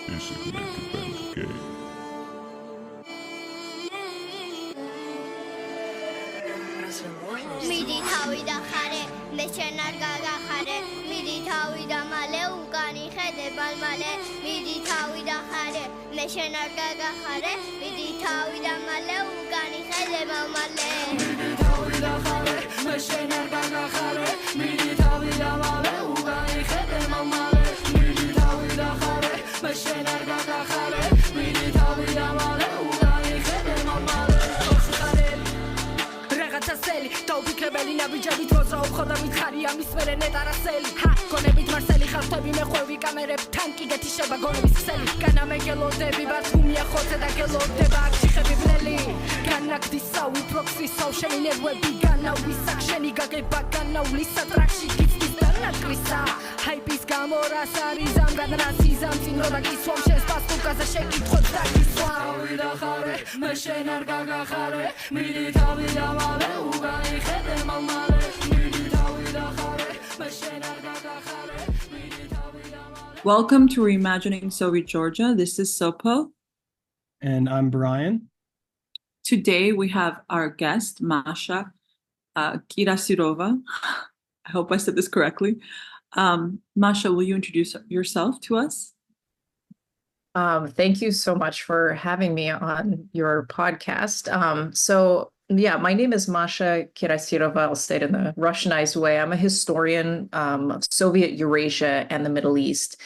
segmento perché میری تاوید خره مشنر گاگا خره میری تاوید ماله اوگانی خده بال ماله میری تاوید خره مشنر گاگا خره میری تاوید ماله اوگانی خده بال ماله میری تاوید خره مشنر گاگا خره میری تاوید ماله اوگانی خده بال ماله میری تاوید خره مشنر گاگا خره میری تاوید ماله اوگانی خده بال ماله سلی تا بیکر بلی نبی جبی توز را خدا میتخری هم میسمره نداره سلی ها کنه بیت مرسلی خرطه بیم خوی کمره تنکی گتیشه با گونه بیس سلی کنم گلوده بی بر تومی خوته دا گلوده با چیخه بی بللی کنک دیسا وی پروکسی سوشلی نروه بیگانا وی سکشنی گاگه باگانا ولی سدرکشی گیت دیدن نکریسا های پیس گامورا ساریزم گدن عزیزم زین رو داگی سوام شز باز تو گازه شکیت خود داگی سوام تاوید آخاره مشنر گاگا خاره میری تاوید آماله اوگانی خده ماماله میری تاوید آخاره مشنر گاگا خاره میری تاوید آماله. Welcome to Reimagining Soviet Georgia. This is Sopo. And I'm Brian. Today we have our guest, Masha Kirasirova. I hope I said this correctly. Masha, will you introduce yourself to us? Thank you so much for having me on your podcast. My name is Masha Kirasirova. I'll say it in the Russianized way. I'm a historian of Soviet Eurasia and the Middle East.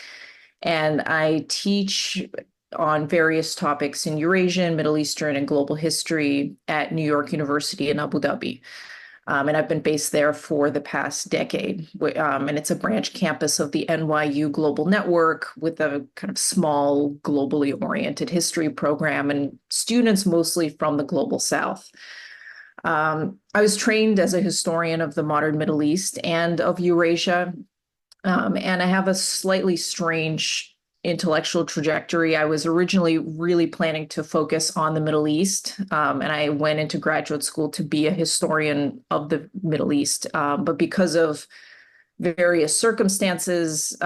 And I teach on various topics in Eurasian, Middle Eastern, and global history at New York University in Abu Dhabi. And I've been based there for the past decade. And it's a branch campus of the NYU Global Network with a kind of small, globally oriented history program and students mostly from the global South. I was trained as a historian of the modern Middle East and of Eurasia. And I have a slightly strange intellectual trajectory. I was originally really planning to focus on the Middle East, and I went into graduate school to be a historian of the Middle East. But because of various circumstances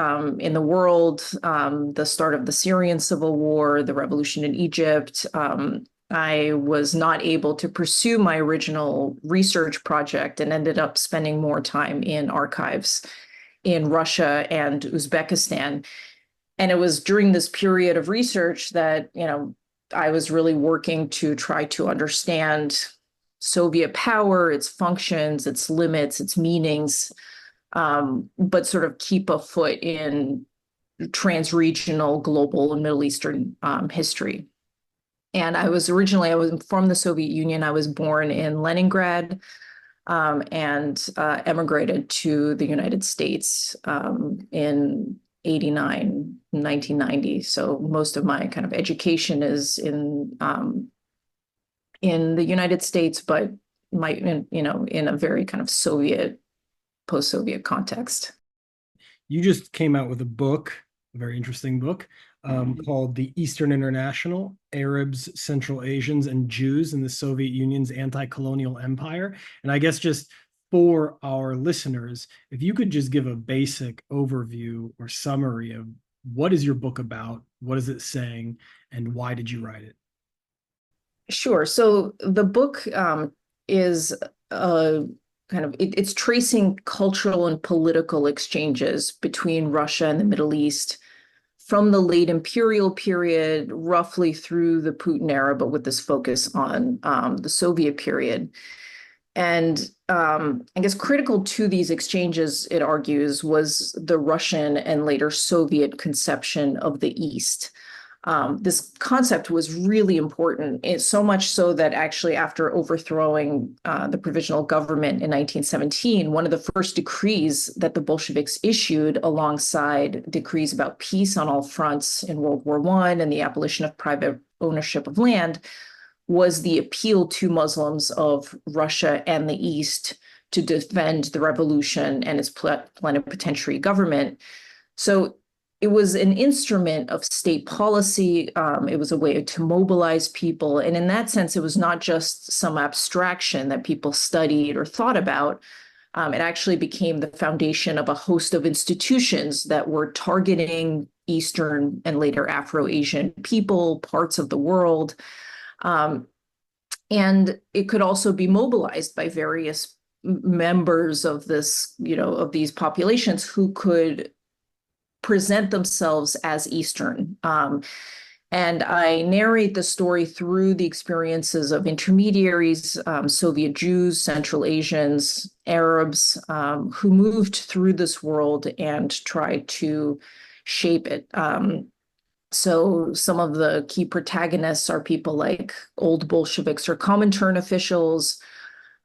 in the world, the start of the Syrian civil war, the revolution in Egypt, I was not able to pursue my original research project and ended up spending more time in archives in Russia and Uzbekistan. And it was during this period of research that, I was really working to try to understand Soviet power, its functions, its limits, its meanings, but sort of keep a foot in trans-regional, global, and Middle Eastern history. And I was from the Soviet Union. I was born in Leningrad and emigrated to the United States in 1990. So most of my kind of education is in the United States, but in a very kind of Soviet, post-Soviet context. You just came out with a book, a very interesting book, called The Eastern International: Arabs, Central Asians, and Jews in the Soviet Union's Anti-Colonial Empire. And I guess just for our listeners, if you could just give a basic overview or summary of what is your book about, what is it saying, and why did you write it? Sure. So the book is it's tracing cultural and political exchanges between Russia and the Middle East from the late imperial period, roughly through the Putin era, but with this focus on the Soviet period. And I guess critical to these exchanges, it argues, was the Russian and later Soviet conception of the East. This concept was really important, so much so that actually after overthrowing the provisional government in 1917, one of the first decrees that the Bolsheviks issued alongside decrees about peace on all fronts in World War I and the abolition of private ownership of land was the appeal to Muslims of Russia and the East to defend the revolution and its plenipotentiary government. So it was an instrument of state policy. It was a way to mobilize people. And in that sense, it was not just some abstraction that people studied or thought about. It actually became the foundation of a host of institutions that were targeting Eastern and later Afro-Asian people, parts of the world. And it could also be mobilized by various members of this, of these populations who could present themselves as Eastern. And I narrate the story through the experiences of intermediaries, Soviet Jews, Central Asians, Arabs, who moved through this world and tried to shape it. So some of the key protagonists are people like old Bolsheviks or Comintern officials,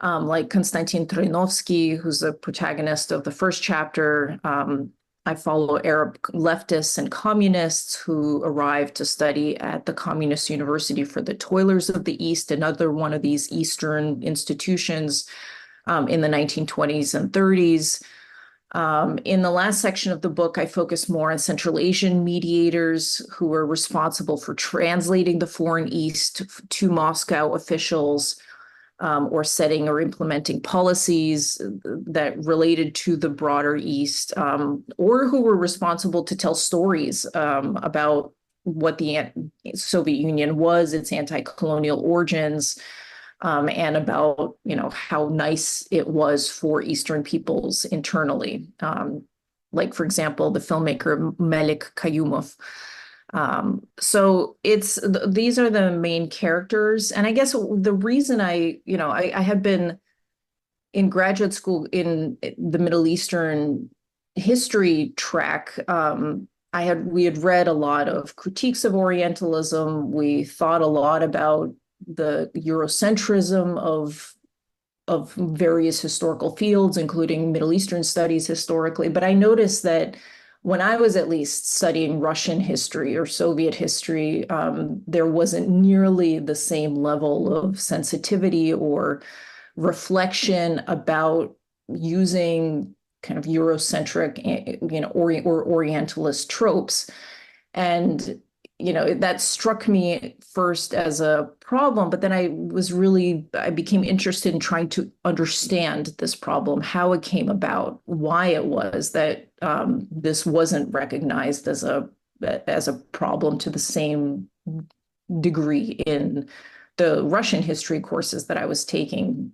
like Konstantin Troinovsky, who's the protagonist of the first chapter. I follow Arab leftists and communists who arrived to study at the Communist University for the Toilers of the East, another one of these Eastern institutions in the 1920s and 30s. In the last section of the book, I focus more on Central Asian mediators who were responsible for translating the Foreign East to Moscow officials, or setting or implementing policies that related to the broader East, or who were responsible to tell stories about what the Soviet Union was, its anti-colonial origins, and about, how nice it was for Eastern peoples internally. Like, for example, the filmmaker Melik Kayumov. So these are the main characters. And I guess the reason I had been in graduate school in the Middle Eastern history track. We had read a lot of critiques of Orientalism. We thought a lot about the Eurocentrism of various historical fields, including Middle Eastern studies historically. But I noticed that when I was at least studying Russian history or Soviet history, there wasn't nearly the same level of sensitivity or reflection about using kind of Eurocentric, or Orientalist tropes. And that struck me first as a problem, but then I became interested in trying to understand this problem, how it came about, why it was that this wasn't recognized as a problem to the same degree in the Russian history courses that I was taking.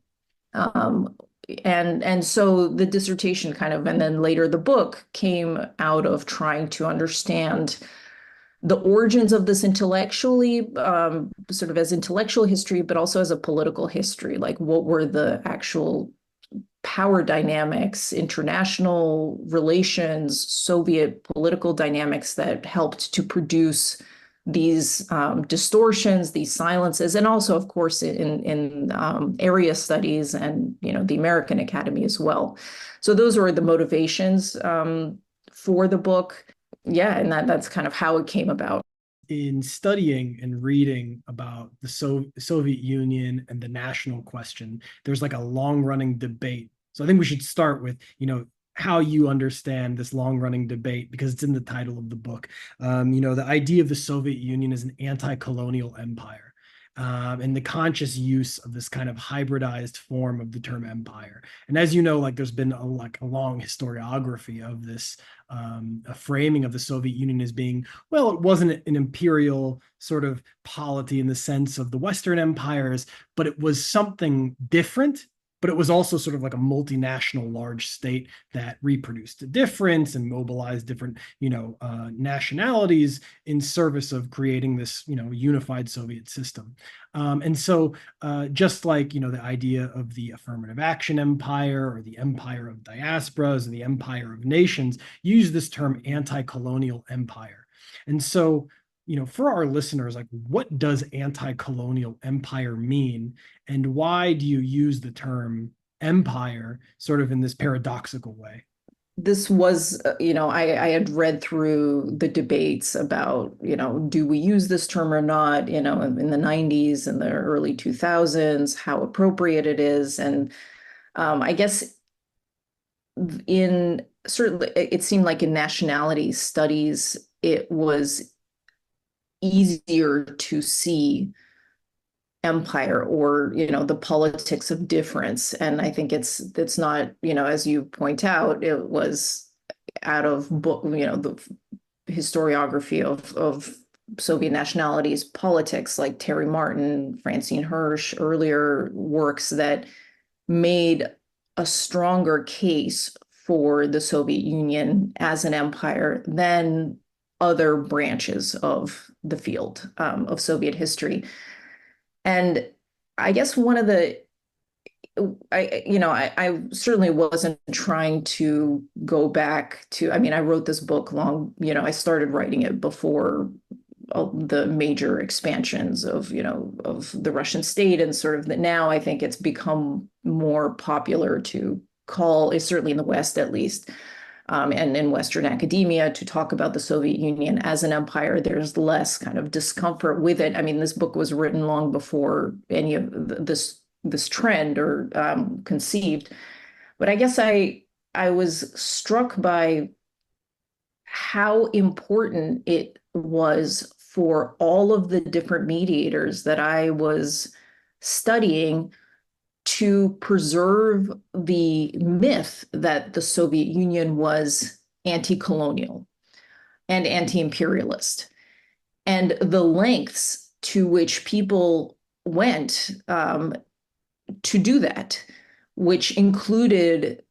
And so the dissertation and then later the book came out of trying to understand the origins of this intellectually, sort of as intellectual history, but also as a political history. Like, what were the actual power dynamics, international relations, Soviet political dynamics that helped to produce these distortions, these silences, and also, of course, in area studies and the American Academy as well. So those were the motivations for the book. Yeah, and that's kind of how it came about. In studying and reading about the Soviet Union and the national question, there's like a long-running debate. So I think we should start with, how you understand this long-running debate, because it's in the title of the book. The idea of the Soviet Union as an anti-colonial empire, and the conscious use of this kind of hybridized form of the term empire. And as you know, there's been a long historiography of this, a framing of the Soviet Union as being, well, it wasn't an imperial sort of polity in the sense of the Western empires, but it was something different. But it was also sort of like a multinational large state that reproduced a difference and mobilized different, nationalities in service of creating this, unified Soviet system. And so just like, the idea of the affirmative action empire or the empire of diasporas or the empire of nations, use this term anti-colonial empire. And so, for our listeners, what does anti-colonial empire mean? And why do you use the term empire sort of in this paradoxical way? This was, I had read through the debates about, do we use this term or not, in the 90s and the early 2000s, how appropriate it is. And I guess certainly it seemed like in nationality studies, it was easier to see empire or the politics of difference. And I think it's not, as you point out, it was out of the historiography of Soviet nationalities, politics, like Terry Martin, Francine Hirsch, earlier works that made a stronger case for the Soviet Union as an empire than other branches of the field of Soviet history. And I guess one of the, I certainly wasn't trying to go back to, I mean, I wrote this book I started writing it before the major expansions of the Russian state, and sort of now I think it's become more popular to call, certainly in the West at least, and in Western academia, to talk about the Soviet Union as an empire. There's less kind of discomfort with it. I mean, this book was written long before any of this trend or conceived, but I guess I was struck by how important it was for all of the different mediators that I was studying to preserve the myth that the Soviet Union was anti-colonial and anti-imperialist, and the lengths to which people went to do that, which included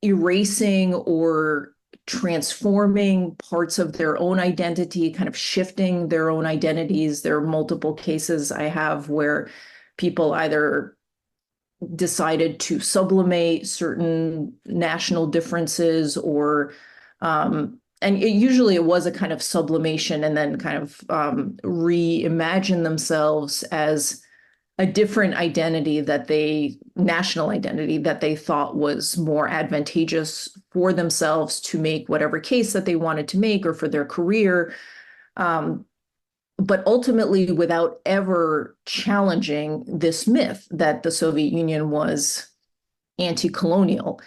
erasing or transforming parts of their own identity, kind of shifting their own identities. There are multiple cases I have where people either decided to sublimate certain national differences, or usually it was a kind of sublimation, and then kind of reimagine themselves as a different identity national identity that they thought was more advantageous for themselves to make whatever case that they wanted to make, or for their career. But ultimately without ever challenging this myth that the Soviet Union was anti-colonial.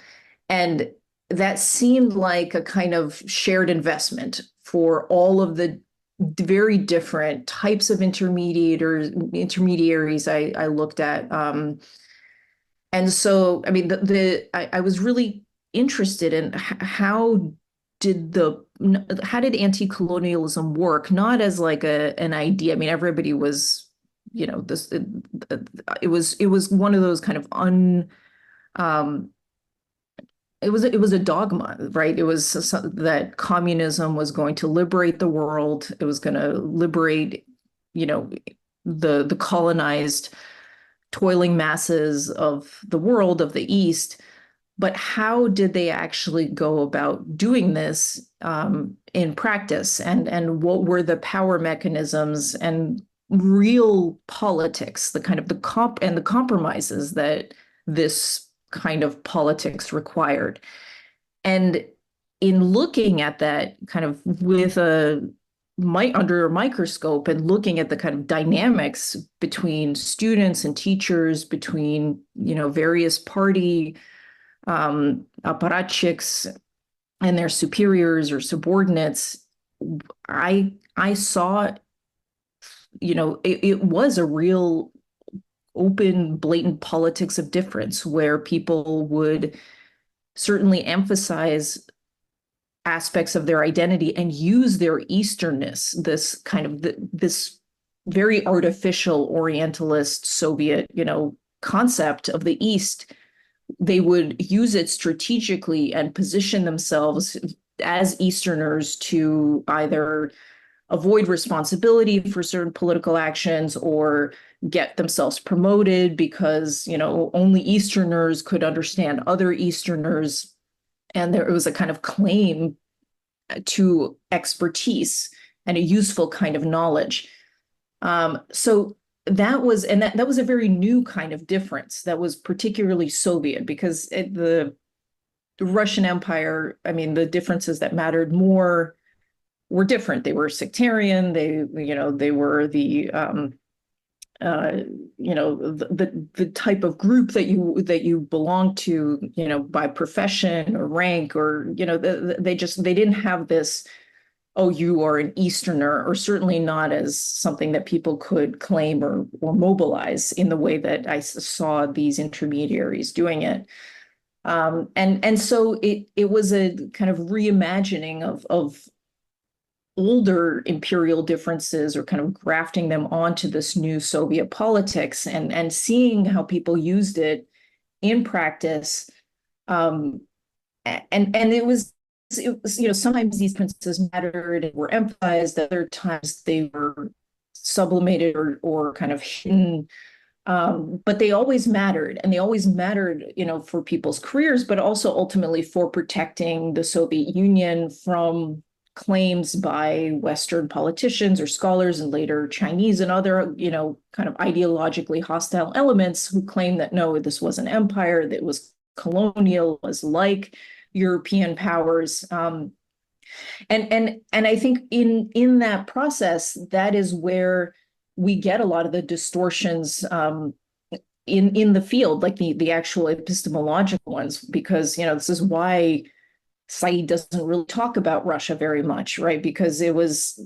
And that seemed like a kind of shared investment for all of the very different types of intermediaries I looked at. And so, I mean, I was really interested in how did anti-colonialism work, not as like an idea. I mean, everybody was, it was one of those kind of it was a dogma, right? It was that communism was going to liberate the world. It was going to liberate, the colonized, toiling masses of the world, of the East. But how did they actually go about doing this in practice? And what were the power mechanisms and real politics, the kind of the compromises that this kind of politics required? And in looking at that kind of with under a microscope, and looking at the kind of dynamics between students and teachers, between various party apparatchiks and their superiors or subordinates, I saw, it was a real open, blatant politics of difference, where people would certainly emphasize aspects of their identity and use their Easternness, this kind of this very artificial Orientalist Soviet, concept of the East. They would use it strategically and position themselves as Easterners to either avoid responsibility for certain political actions, or get themselves promoted because, only Easterners could understand other Easterners. And there was a kind of claim to expertise and a useful kind of knowledge. So that was a very new kind of difference that was particularly Soviet, because the Russian Empire, I mean, the differences that mattered more were different. They were sectarian. They were the type of group that you belong to, by profession or rank, or they didn't have this, oh, you are an Easterner, or certainly not as something that people could claim or mobilize in the way that I saw these intermediaries doing it. And so it was a kind of reimagining of older imperial differences or kind of grafting them onto this new Soviet politics and seeing how people used it in practice. And it was, sometimes these differences mattered and were emphasized, other times they were sublimated or kind of hidden. But they always mattered, and they always mattered, for people's careers, but also ultimately for protecting the Soviet Union from claims by Western politicians or scholars and later Chinese and other, kind of ideologically hostile elements who claimed that, no, this was an empire, that was colonial, was like European powers. And I think in that process, that is where we get a lot of the distortions in the field, like the actual epistemological ones, because this is why Said doesn't really talk about Russia very much, right? Because it was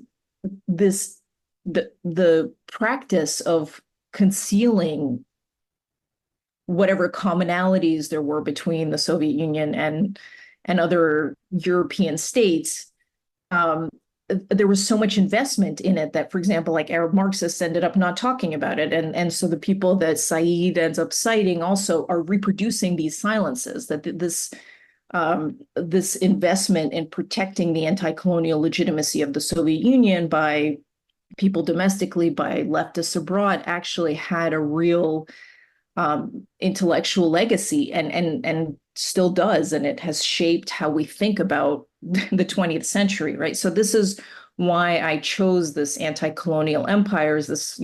the practice of concealing whatever commonalities there were between the Soviet Union and other European states. There was so much investment in it that, for example, like Arab Marxists ended up not talking about it. And so the people that Said ends up citing also are reproducing these silences, that this investment in protecting the anti-colonial legitimacy of the Soviet Union by people domestically, by leftists abroad, actually had a real intellectual legacy and still does. And it has shaped how we think about the 20th century, right? So this is why I chose this anti-colonial empires, this,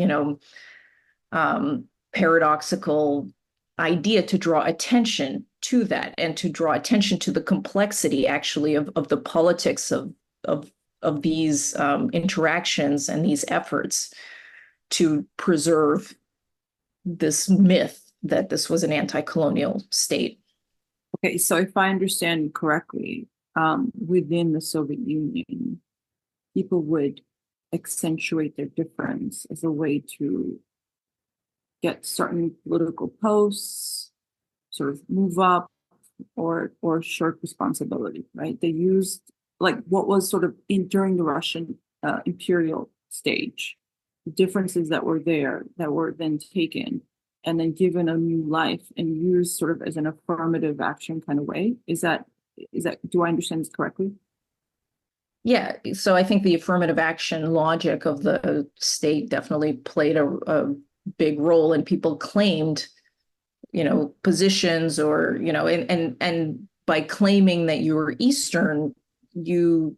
paradoxical idea to draw attention to that and to draw attention to the complexity actually of the politics of these interactions and these efforts to preserve this myth that this was an anti-colonial state. Okay, so if I understand correctly, within the Soviet Union, people would accentuate their difference as a way to get certain political posts, sort of move up or shirk responsibility, right? They used like what was sort of during the Russian imperial stage, the differences that were there that were then taken and then given a new life and used sort of as an affirmative action kind of way. Is that, do I understand this correctly? Yeah, so I think the affirmative action logic of the state definitely played a big role, and people claimed, positions or, and by claiming that you were Eastern, and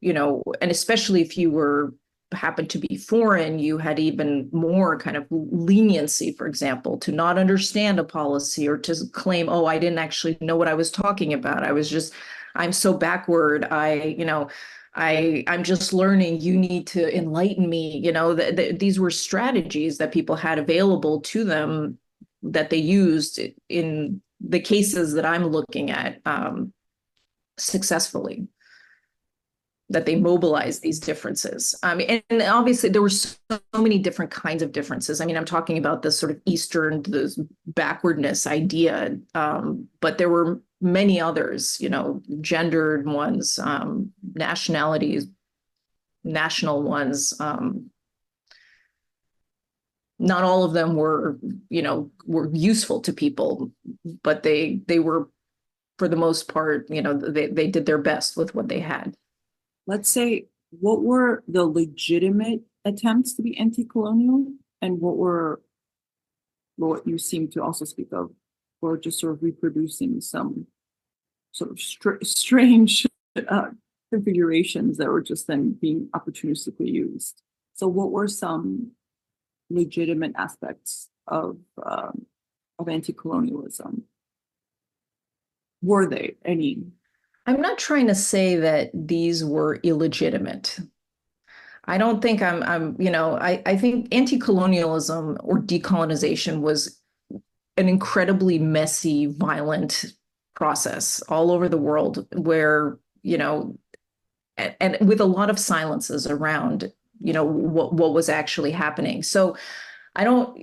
especially if you happened to be foreign, you had even more kind of leniency, for example, to not understand a policy or to claim, oh, I didn't actually know what I was talking about. I'm so backward. I'm just learning. You need to enlighten me. These were strategies that people had available to them that they used in the cases that I'm looking at successfully, that they mobilized these differences. And obviously there were so many different kinds of differences. I'm talking about this sort of Eastern, this backwardness idea, but there were many others, gendered ones, nationalities, national ones. Not all of them were useful to people, but they were, for the most part, they did their best with what they had. Let's say, what were the legitimate attempts to be anti-colonial, and what you seem to also speak of, or just sort of reproducing some sort of strange configurations that were just then being opportunistically used. So what were some legitimate aspects of anti-colonialism? Were they any? I'm not trying to say that these were illegitimate. I don't think I think anti-colonialism or decolonization was an incredibly messy, violent process all over the world where, and with a lot of silences around, what was actually happening. So I don't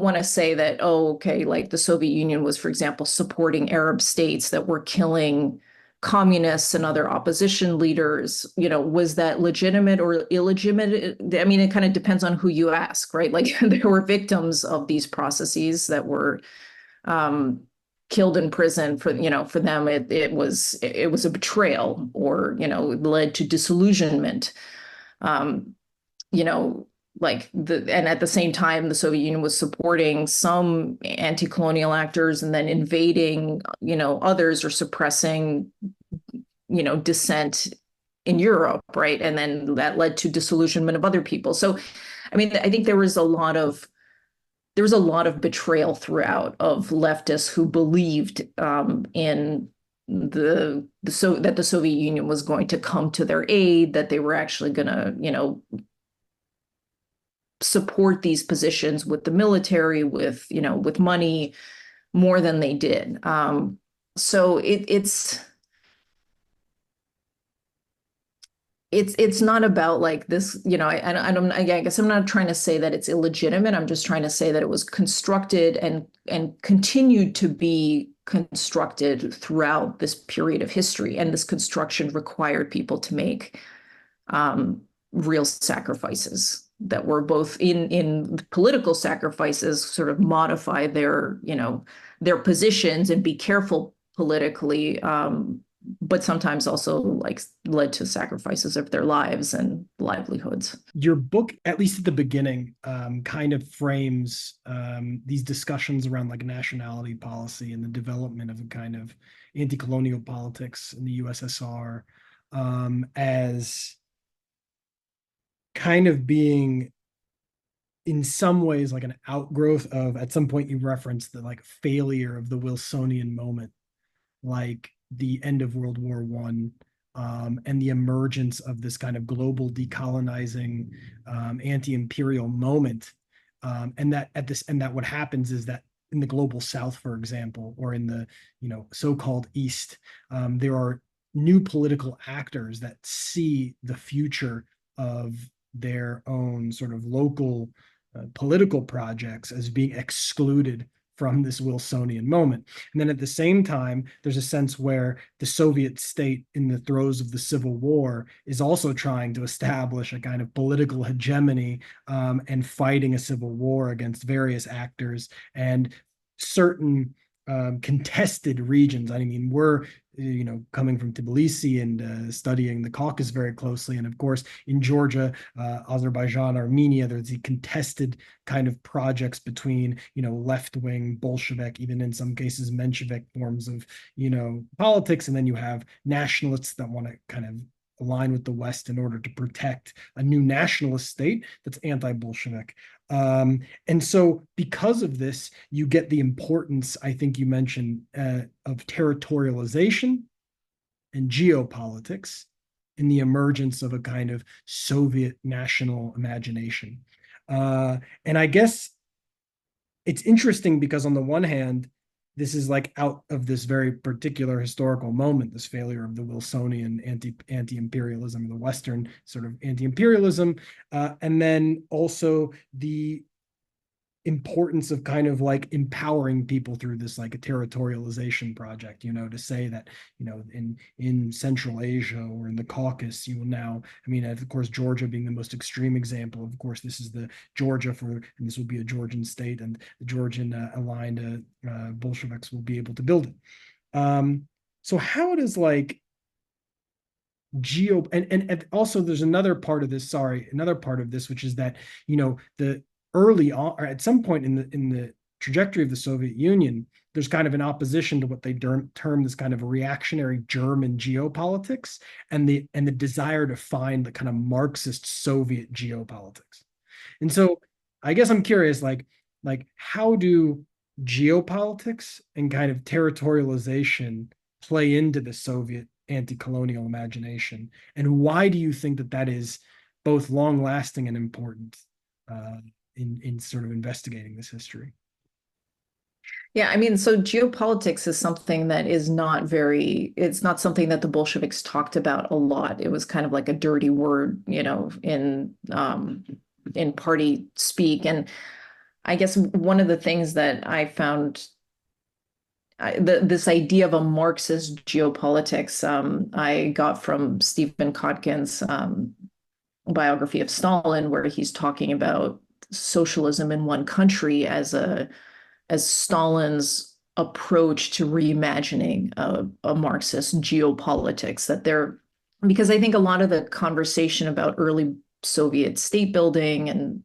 want to say that, oh, okay, like the Soviet Union was, for example, supporting Arab states that were killing communists and other opposition leaders, was that legitimate or illegitimate? I mean, it kind of depends on who you ask, right? Like there were victims of these processes that were killed in prison for them it was a betrayal, or it led to disillusionment. And at the same time, the Soviet Union was supporting some anti-colonial actors and then invading, others, or suppressing, dissent in Europe, right? And then that led to disillusionment of other people. So, I mean, I think there was a lot of betrayal throughout of leftists who believed in that the Soviet Union was going to come to their aid, that they were actually going to, support these positions with the military, with money, more than they did. So it's not about like this, I guess I'm not trying to say that it's illegitimate. I'm just trying to say that it was constructed and continued to be constructed throughout this period of history. And this construction required people to make real sacrifices that were both in political sacrifices, sort of modify their positions and be careful politically, but sometimes also like led to sacrifices of their lives and livelihoods. Your book, at least at the beginning, kind of frames these discussions around like nationality policy and the development of a kind of anti-colonial politics in the USSR as kind of being in some ways like an outgrowth of, at some point you referenced the like failure of the Wilsonian moment, like the end of World War I, and the emergence of this kind of global decolonizing anti-imperial moment, and that what happens is that in the global South, for example, or in the so-called East, there are new political actors that see the future of their own sort of local political projects as being excluded from this Wilsonian moment. And then at the same time, there's a sense where the Soviet state in the throes of the Civil War is also trying to establish a kind of political hegemony and fighting a civil war against various actors and certain contested regions. I mean, we're coming from Tbilisi and studying the Caucasus very closely. And of course, in Georgia, Azerbaijan, Armenia, there's the contested kind of projects between, left-wing Bolshevik, even in some cases, Menshevik forms of, politics. And then you have nationalists that want to kind of align with the West in order to protect a new nationalist state that's anti-Bolshevik. And so because of this, you get the importance, I think you mentioned, of territorialization and geopolitics in the emergence of a kind of Soviet national imagination. And I guess it's interesting because on the one hand, this is like out of this very particular historical moment, this failure of the Wilsonian anti-imperialism, the Western sort of anti-imperialism, and then also the importance of kind of like empowering people through this like a territorialization project, to say that, in Central Asia or in the Caucasus, you will now, I mean, of course, Georgia being the most extreme example, of course, this is the Georgia and this will be a Georgian state, and the Georgian aligned Bolsheviks will be able to build it. So how does like and also there's another part of this, which is that, the early on, or at some point in the trajectory of the Soviet Union, there's kind of an opposition to what they term this kind of reactionary German geopolitics and the desire to find the kind of Marxist Soviet geopolitics. And so I guess I'm curious, like how do geopolitics and kind of territorialization play into the Soviet anti-colonial imagination? And why do you think that is both long-lasting and important in sort of investigating this history? Yeah, I mean, so geopolitics is something that is it's not something that the Bolsheviks talked about a lot. It was kind of like a dirty word, in party speak. And I guess one of the things that I found this idea of a Marxist geopolitics I got from Stephen Kotkin's biography of Stalin, where he's talking about socialism in one country as Stalin's approach to reimagining a Marxist geopolitics. Because I think a lot of the conversation about early Soviet state building and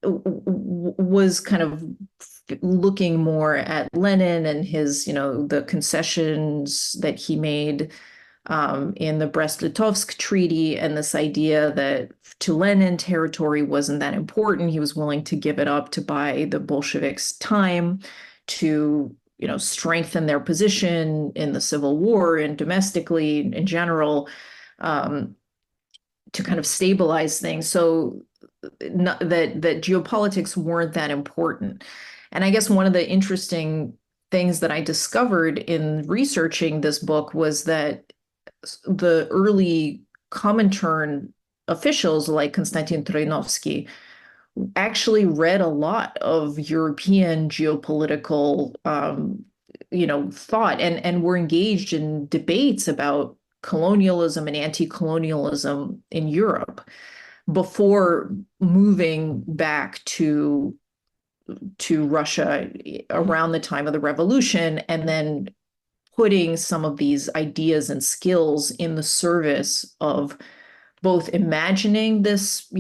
was kind of looking more at Lenin and his, the concessions that he made in the Brest-Litovsk Treaty, and this idea that to Lenin, territory wasn't that important. He was willing to give it up to buy the Bolsheviks time to, strengthen their position in the Civil War and domestically in general, to kind of stabilize things. So that geopolitics weren't that important. And I guess one of the interesting things that I discovered in researching this book was that the early Comintern officials like Konstantin Troinovsky actually read a lot of European geopolitical thought and were engaged in debates about colonialism and anti-colonialism in Europe before moving back to Russia around the time of the revolution, and then putting some of these ideas and skills in the service of both imagining this,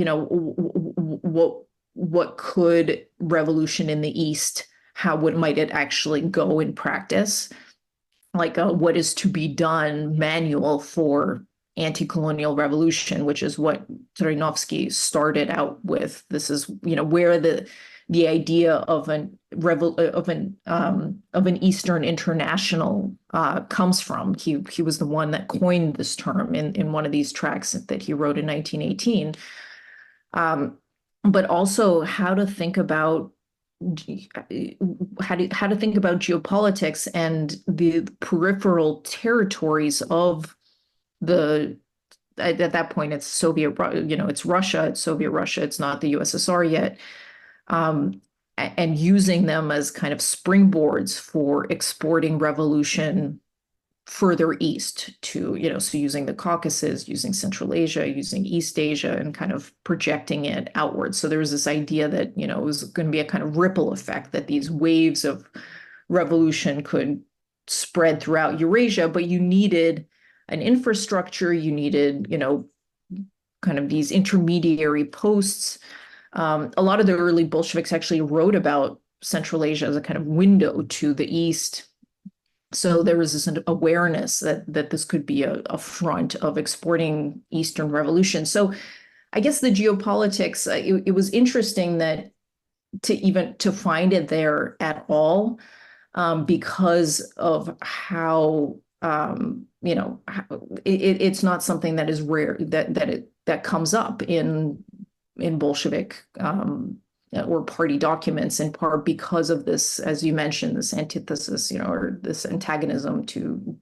what could revolution in the East, might it actually go in practice, like a what is to be done manual for anti-colonial revolution, which is what Troinovsky started out with. This is, where the idea of an Eastern International comes from. He was the one that coined this term in one of these tracts that he wrote in 1918. But also how to think about geopolitics and the peripheral territories of at that point it's Soviet, it's Russia, it's Soviet Russia, it's not the USSR yet. And using them as kind of springboards for exporting revolution further east to, so using the Caucasus, using Central Asia, using East Asia, and kind of projecting it outwards. So there was this idea that, it was going to be a kind of ripple effect, that these waves of revolution could spread throughout Eurasia, but you needed an infrastructure, you needed, kind of these intermediary posts. A lot of the early Bolsheviks actually wrote about Central Asia as a kind of window to the East. So there was this awareness that this could be a front of exporting Eastern revolution. So I guess the geopolitics, it was interesting that to find it there at all, because of how, it's not something that is rare, that comes up in Bolshevik or party documents, in part because of this, as you mentioned, this antithesis, or this antagonism to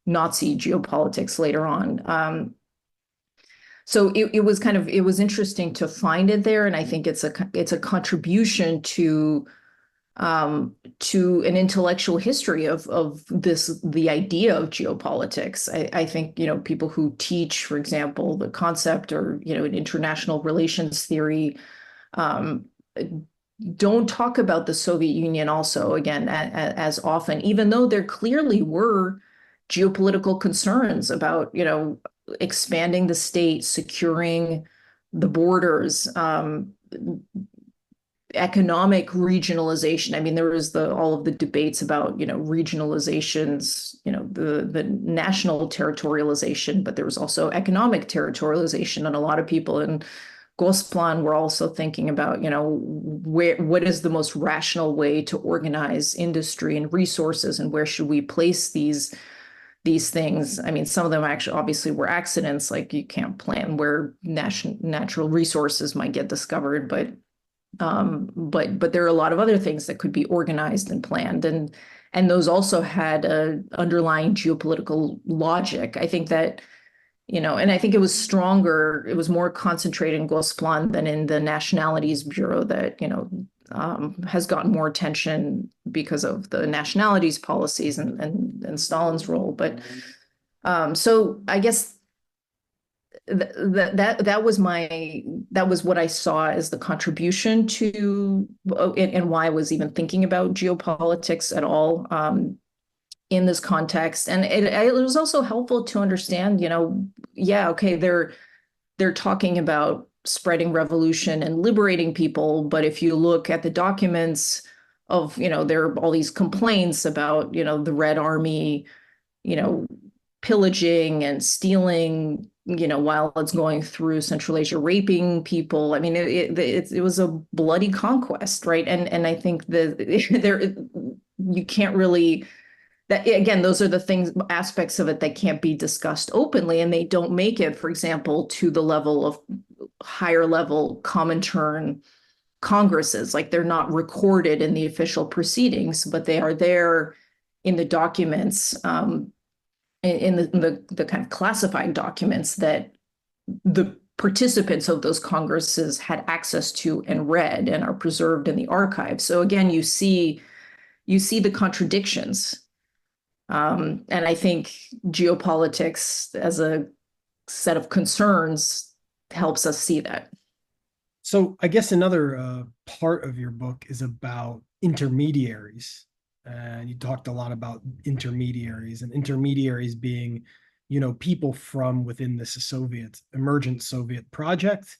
Nazi geopolitics later on. So it was interesting to find it there, and I think it's a contribution to an intellectual history of the idea of geopolitics. I think, people who teach, for example, the concept or, an international relations theory, don't talk about the Soviet Union also, again, as often, even though there clearly were geopolitical concerns about, expanding the state, securing the borders, economic regionalization. I mean, there was all of the debates about, regionalizations, the national territorialization, but there was also economic territorialization. And a lot of people in Gosplan were also thinking about, what is the most rational way to organize industry and resources, and where should we place these things. I mean, some of them actually obviously were accidents, like you can't plan where natural resources might get discovered, but there are a lot of other things that could be organized and planned, and those also had an underlying geopolitical logic. I think that, and I think it was stronger, it was more concentrated in Gosplan than in the Nationalities Bureau that, has gotten more attention because of the nationalities policies and Stalin's role. But so I guess that was what I saw as the contribution to, and why I was even thinking about geopolitics at all in this context. And it was also helpful to understand, okay, they're talking about spreading revolution and liberating people, but if you look at the documents of, there are all these complaints about, the Red Army, pillaging and stealing, while it's going through Central Asia, raping people. I mean, it was a bloody conquest, right? And I think that you can't really, that again, those are the aspects of it that can't be discussed openly, and they don't make it, for example, to the level of higher level Comintern congresses. Like, they're not recorded in the official proceedings, but they are there in the documents, in the kind of classified documents that the participants of those congresses had access to and read and are preserved in the archives. So again, you see the contradictions. And I think geopolitics as a set of concerns helps us see that. So I guess another part of your book is about intermediaries. And you talked a lot about intermediaries, and intermediaries being, people from within the emergent Soviet project,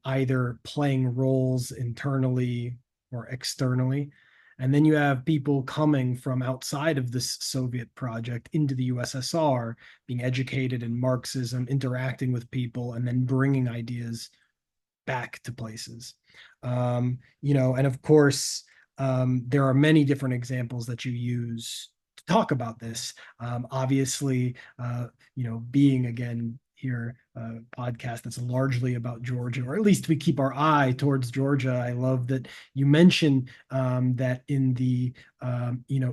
either playing roles internally or externally. And then you have people coming from outside of this Soviet project into the USSR, being educated in Marxism, interacting with people, and then bringing ideas back to places. And of course, there are many different examples that you use to talk about this. Obviously, being again here a podcast that's largely about Georgia, or at least we keep our eye towards Georgia. I love that you mentioned that in the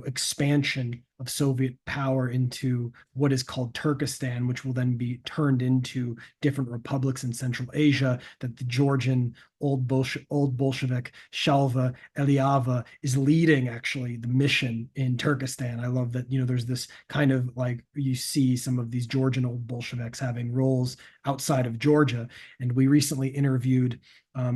expansion of Soviet power into what is called Turkestan, which will then be turned into different republics in Central Asia, that the Georgian old Bolshevik Shalva Eliava is leading actually the mission in Turkestan. I love that, there's this kind of like, you see some of these Georgian old Bolsheviks having roles outside of Georgia. And we recently interviewed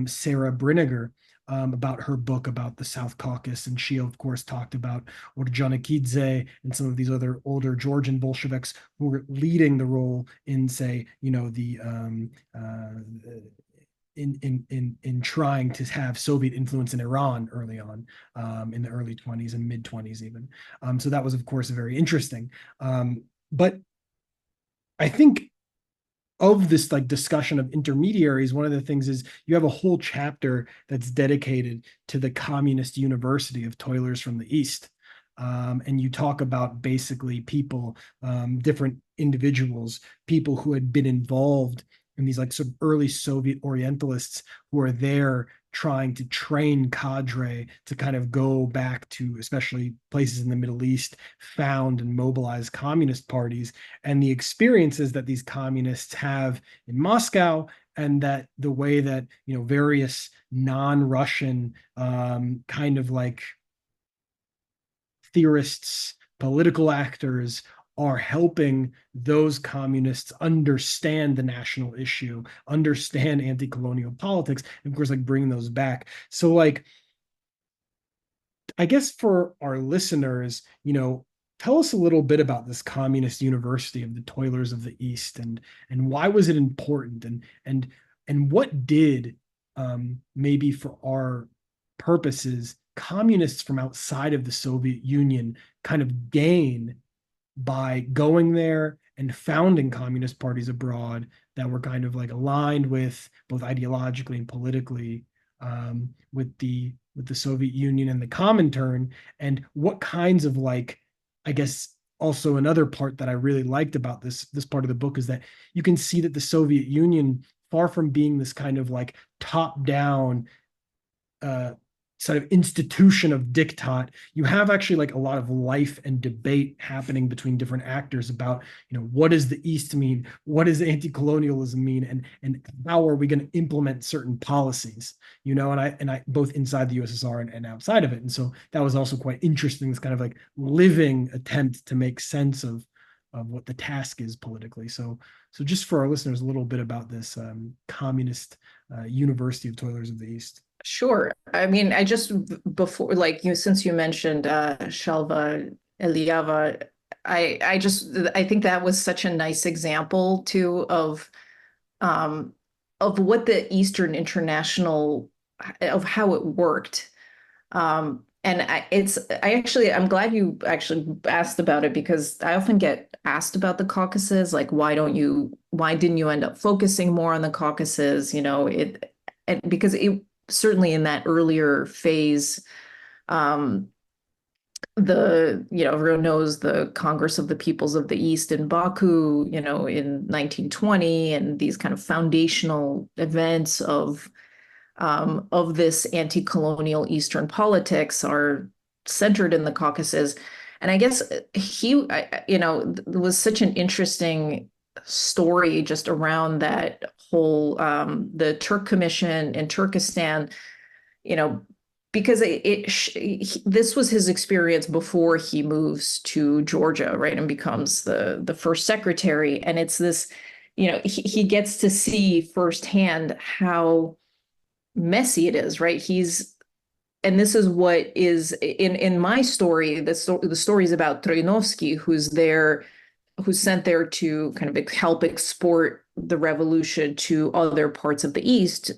Sarah Brinegar about her book about the South Caucasus. And she, of course, talked about Ordzhonikidze and some of these other older Georgian Bolsheviks who were leading the role in, say, in trying to have Soviet influence in Iran early on, in the early 20s and mid 20s even. So that was, of course, very interesting. But I think of this like discussion of intermediaries, one of the things is you have a whole chapter that's dedicated to the Communist University of Toilers from the East. And you talk about basically people, different individuals, people who had been involved in these like sort of early Soviet Orientalists who are there trying to train cadre to kind of go back to, especially places in the Middle East, found and mobilize communist parties, and the experiences that these communists have in Moscow, and that the way that, various non-Russian kind of like theorists, political actors are helping those communists understand the national issue, understand anti-colonial politics, and of course, like bring those back. So like, I guess for our listeners, tell us a little bit about this Communist University of the Toilers of the East, and why was it important, and what did, maybe for our purposes, communists from outside of the Soviet Union kind of gain by going there and founding communist parties abroad that were kind of like aligned with both ideologically and politically with the Soviet Union and the Comintern, and what kinds of like, I guess also another part that I really liked about this part of the book is that you can see that the Soviet Union, far from being this kind of like top-down sort of institution of diktat, you have actually like a lot of life and debate happening between different actors about, what does the East mean? What does anti-colonialism mean? And how are we going to implement certain policies? And I both inside the USSR and outside of it. And so that was also quite interesting, this kind of like living attempt to make sense of what the task is politically. So just for our listeners, a little bit about this communist University of Toilers of the East. Sure. I mean, I just before, like since you mentioned Shalva Eliava, I think that was such a nice example too of what the Eastern International, of how it worked. And I'm glad you actually asked about it, because I often get asked about the Caucasus, like why didn't you end up focusing more on the Caucasus? Because it certainly in that earlier phase, everyone knows the Congress of the Peoples of the East in Baku, in 1920, and these kind of foundational events of this anti-colonial Eastern politics are centered in the Caucasus. And I guess there was such an interesting story just around that whole the Turk Commission in Turkestan, because this was his experience before he moves to Georgia, right, and becomes the first secretary. And it's this, he gets to see firsthand how messy it is, right? And this is what is in my story. The story is about Troinovsky, who's sent there to kind of help export the revolution to other parts of the East,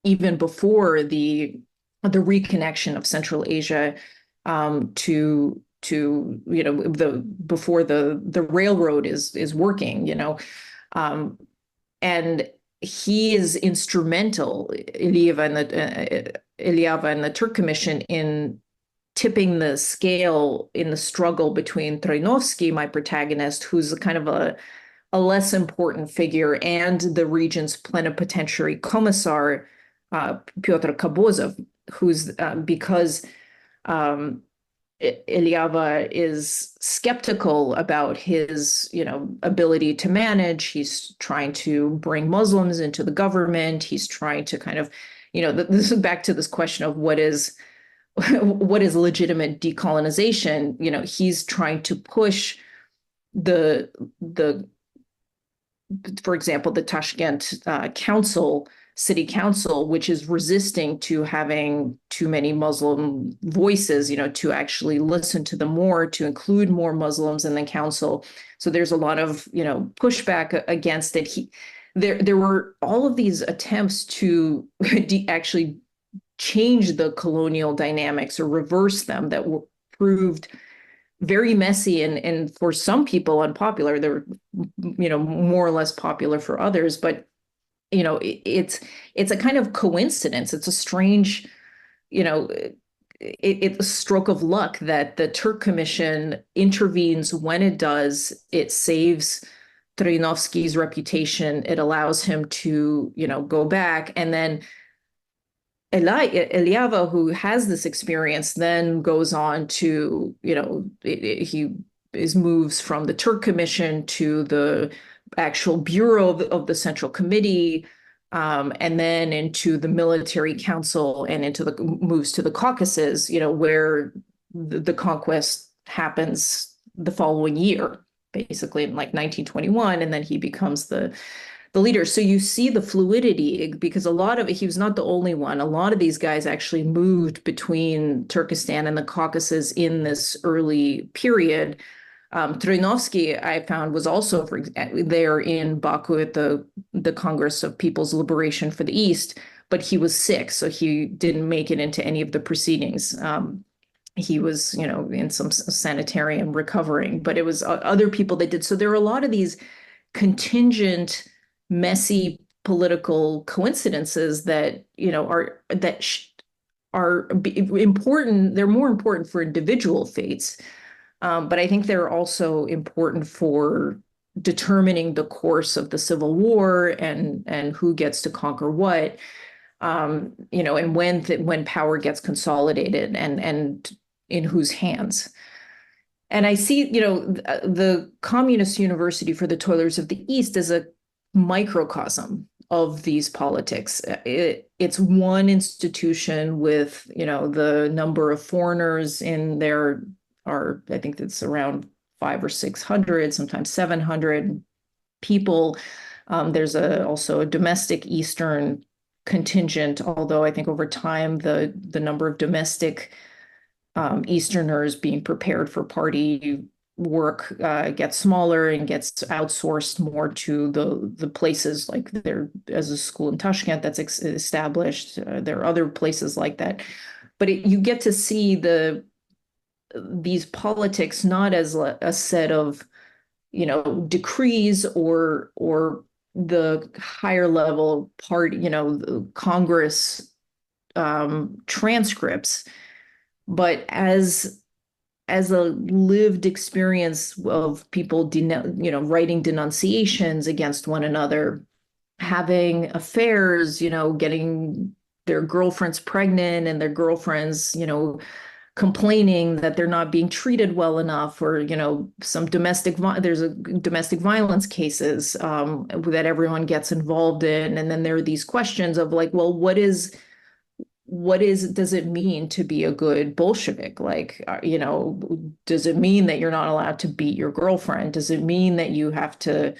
even before the reconnection of Central Asia before the railroad is working, and he is instrumental, Eliava and the Turk Commission, in tipping the scale in the struggle between Troinovsky, my protagonist, who's a kind of a less important figure, and the region's plenipotentiary commissar, Pyotr Kabozov, who's because Eliava is skeptical about his, ability to manage. He's trying to bring Muslims into the government. He's trying to kind of, this is back to this question of what is legitimate decolonization. He's trying to push for example, the Tashkent city council, which is resisting to having too many Muslim voices, to actually listen to them more, to include more Muslims in the council. So there's a lot of, pushback against it. There were all of these attempts to actually change the colonial dynamics or reverse them that were proved very messy and for some people unpopular. They're, more or less popular for others, but it's a kind of coincidence. It's a strange, it's a stroke of luck that the Turk Commission intervenes when it does. It saves Troinovsky's reputation. It allows him to, go back. And then Eliava, who has this experience, then goes on to, he moves from the Turk Commission to the actual bureau of the Central Committee, and then into the military council and moves to the Caucasus, where the conquest happens the following year, basically in like 1921, and then he becomes the leader. So you see the fluidity, because he was not the only one. A lot of these guys actually moved between Turkestan and the Caucasus in this early period. Troinovsky, I found, was also there in Baku at the Congress of People's Liberation for the East, but he was sick, so he didn't make it into any of the proceedings. He was, in some sanitarium recovering, but it was other people that did. So there are a lot of these contingent, messy political coincidences that, are important. They're more important for individual fates. But I think they're also important for determining the course of the Civil War and who gets to conquer what. and when power gets consolidated and in whose hands. And I see, the Communist University for the Toilers of the East as a microcosm of these politics. It's one institution with, the number of foreigners in there are, I think it's around 500 or 600, sometimes 700 people. There's also a domestic Eastern contingent, although I think over time the number of domestic Easterners being prepared for party work gets smaller and gets outsourced more to the places, like as a school in Tashkent that's established. There are other places like that, but you get to see these politics not as a set of decrees or the higher level party, the Congress transcripts, but as a lived experience of people, writing denunciations against one another, having affairs, getting their girlfriends pregnant and their girlfriends, complaining that they're not being treated well enough, or there's a domestic violence cases that everyone gets involved in, and then there are these questions of like, well, does it mean to be a good Bolshevik? Like, does it mean that you're not allowed to beat your girlfriend? Does it mean that you have to,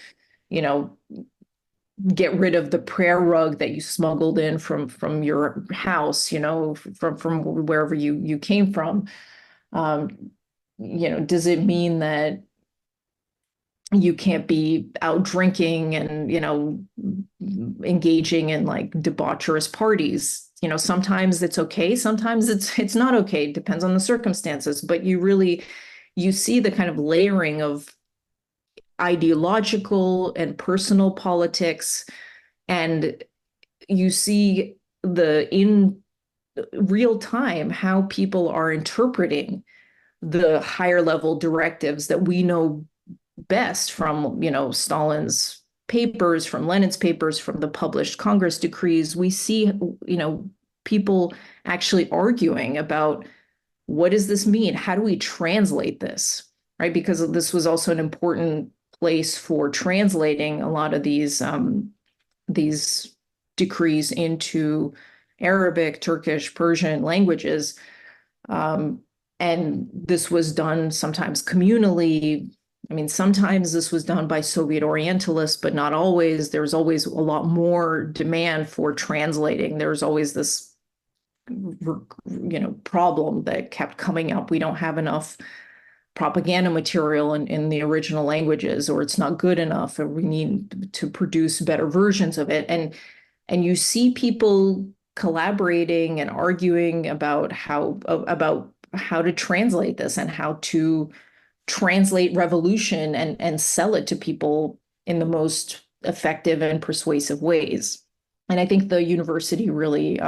get rid of the prayer rug that you smuggled in from your house, from wherever you came from? Does it mean that you can't be out drinking and, engaging in like debaucherous parties? Sometimes it's okay, sometimes it's not okay. It depends on the circumstances, but you see the kind of layering of ideological and personal politics, and you see in real time how people are interpreting the higher level directives that we know best from Stalin's papers, from Lenin's papers, from the published Congress decrees. We see people actually arguing about, what does this mean? How do we translate this, right? Because this was also an important place for translating a lot of these decrees into Arabic, Turkish, Persian languages. And this was done sometimes communally. I mean, sometimes this was done by Soviet Orientalists, but not always. There was always a lot more demand for translating. There was always this, problem that kept coming up. We don't have enough propaganda material in the original languages, or it's not good enough, or we need to produce better versions of it. And you see people collaborating and arguing about how to translate this and how to translate revolution and sell it to people in the most effective and persuasive ways. And I think the university really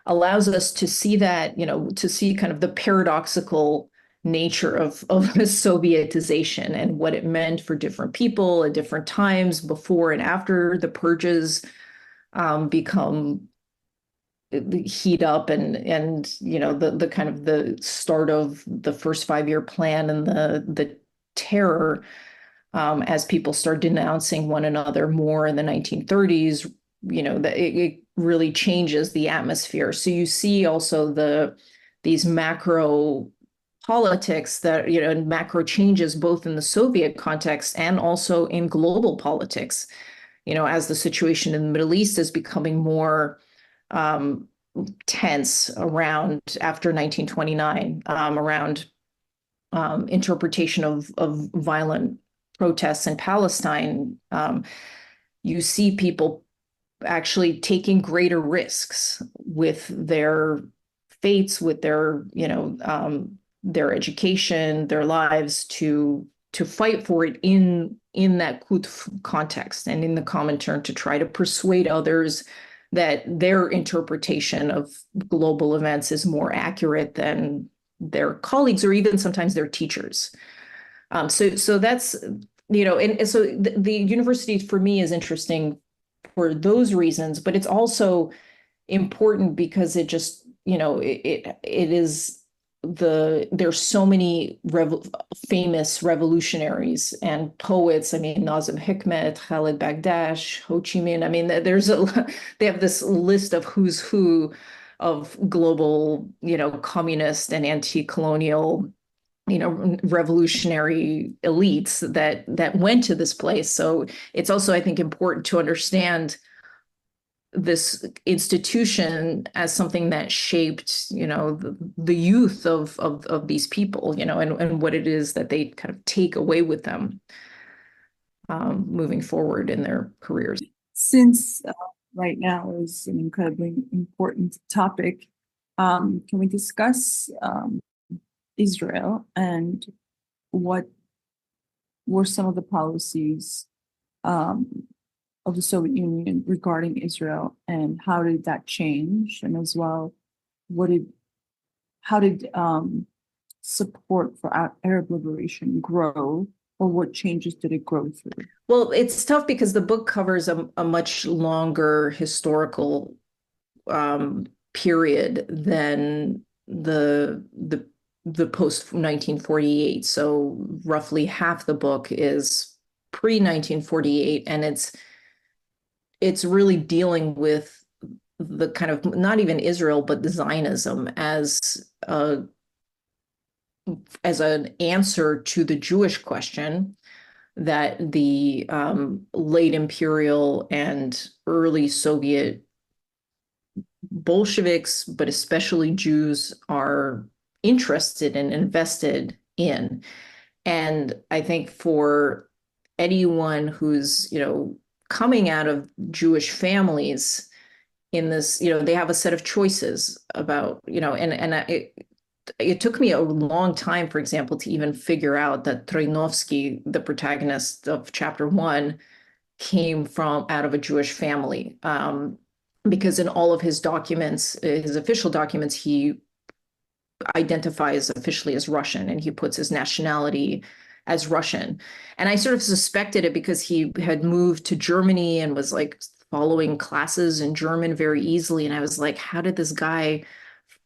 allows us to see that, to see kind of the paradoxical nature of the Sovietization and what it meant for different people at different times before and after the purges heat up, and the kind of the start of the first 5-year plan and the terror as people start denouncing one another more in the 1930s. That it really changes the atmosphere. So you see also these macro politics that, macro changes both in the Soviet context and also in global politics, as the situation in the Middle East is becoming more tense after 1929, around interpretation of violent protests in Palestine. You see people actually taking greater risks with their fates, with their education, their lives, to fight for it in that context and in the Comintern, to try to persuade others that their interpretation of global events is more accurate than their colleagues or even sometimes their teachers. So that's, and so the university for me is interesting for those reasons, but it's also important because it just, it is there's so many famous revolutionaries and poets. I mean, Nazim Hikmet, Khalid Bagdash, Ho Chi Minh. I mean, they have this list of who's who of global, communist and anti-colonial, revolutionary elites that went to this place. So it's also, I think, important to understand this institution as something that shaped, the youth of these people, and what it is that they kind of take away with them moving forward in their careers. Since right now is an incredibly important topic, can we discuss Israel and what were some of the policies of the Soviet Union regarding Israel, and how did that change? And as well, how did support for Arab liberation grow, or what changes did it grow through? Well, it's tough because the book covers a much longer historical period than the post 1948. So roughly half the book is pre 1948, and it's really dealing with the kind of not even Israel, but Zionism as an answer to the Jewish question that the late imperial and early Soviet Bolsheviks, but especially Jews, are interested and invested in. And I think for anyone who's, coming out of Jewish families in this, they have a set of choices about, it took me a long time, for example, to even figure out that Troinovsky, the protagonist of chapter 1, came out of a Jewish family. Because in all of his documents, his official documents, he identifies officially as Russian, and he puts his nationality as Russian. And I sort of suspected it because he had moved to Germany and was like following classes in German very easily. And I was like, how did this guy,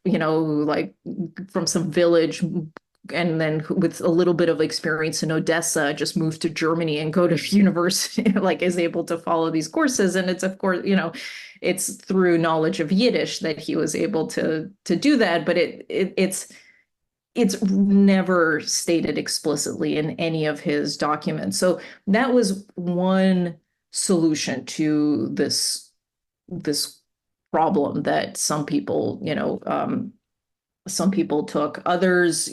like from some village, and then with a little bit of experience in Odessa, just move to Germany and go to university, like is able to follow these courses. And it's, of course, it's through knowledge of Yiddish that he was able to do that. But it's never stated explicitly in any of his documents. So that was one solution to this problem that some people, took. Others,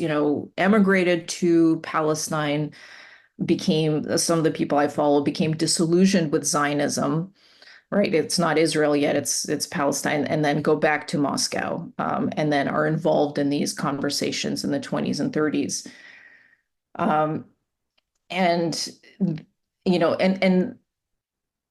emigrated to Palestine, some of the people I follow became disillusioned with Zionism, right? It's not Israel yet, it's Palestine, and then go back to Moscow, and then are involved in these conversations in the 20s and 30s.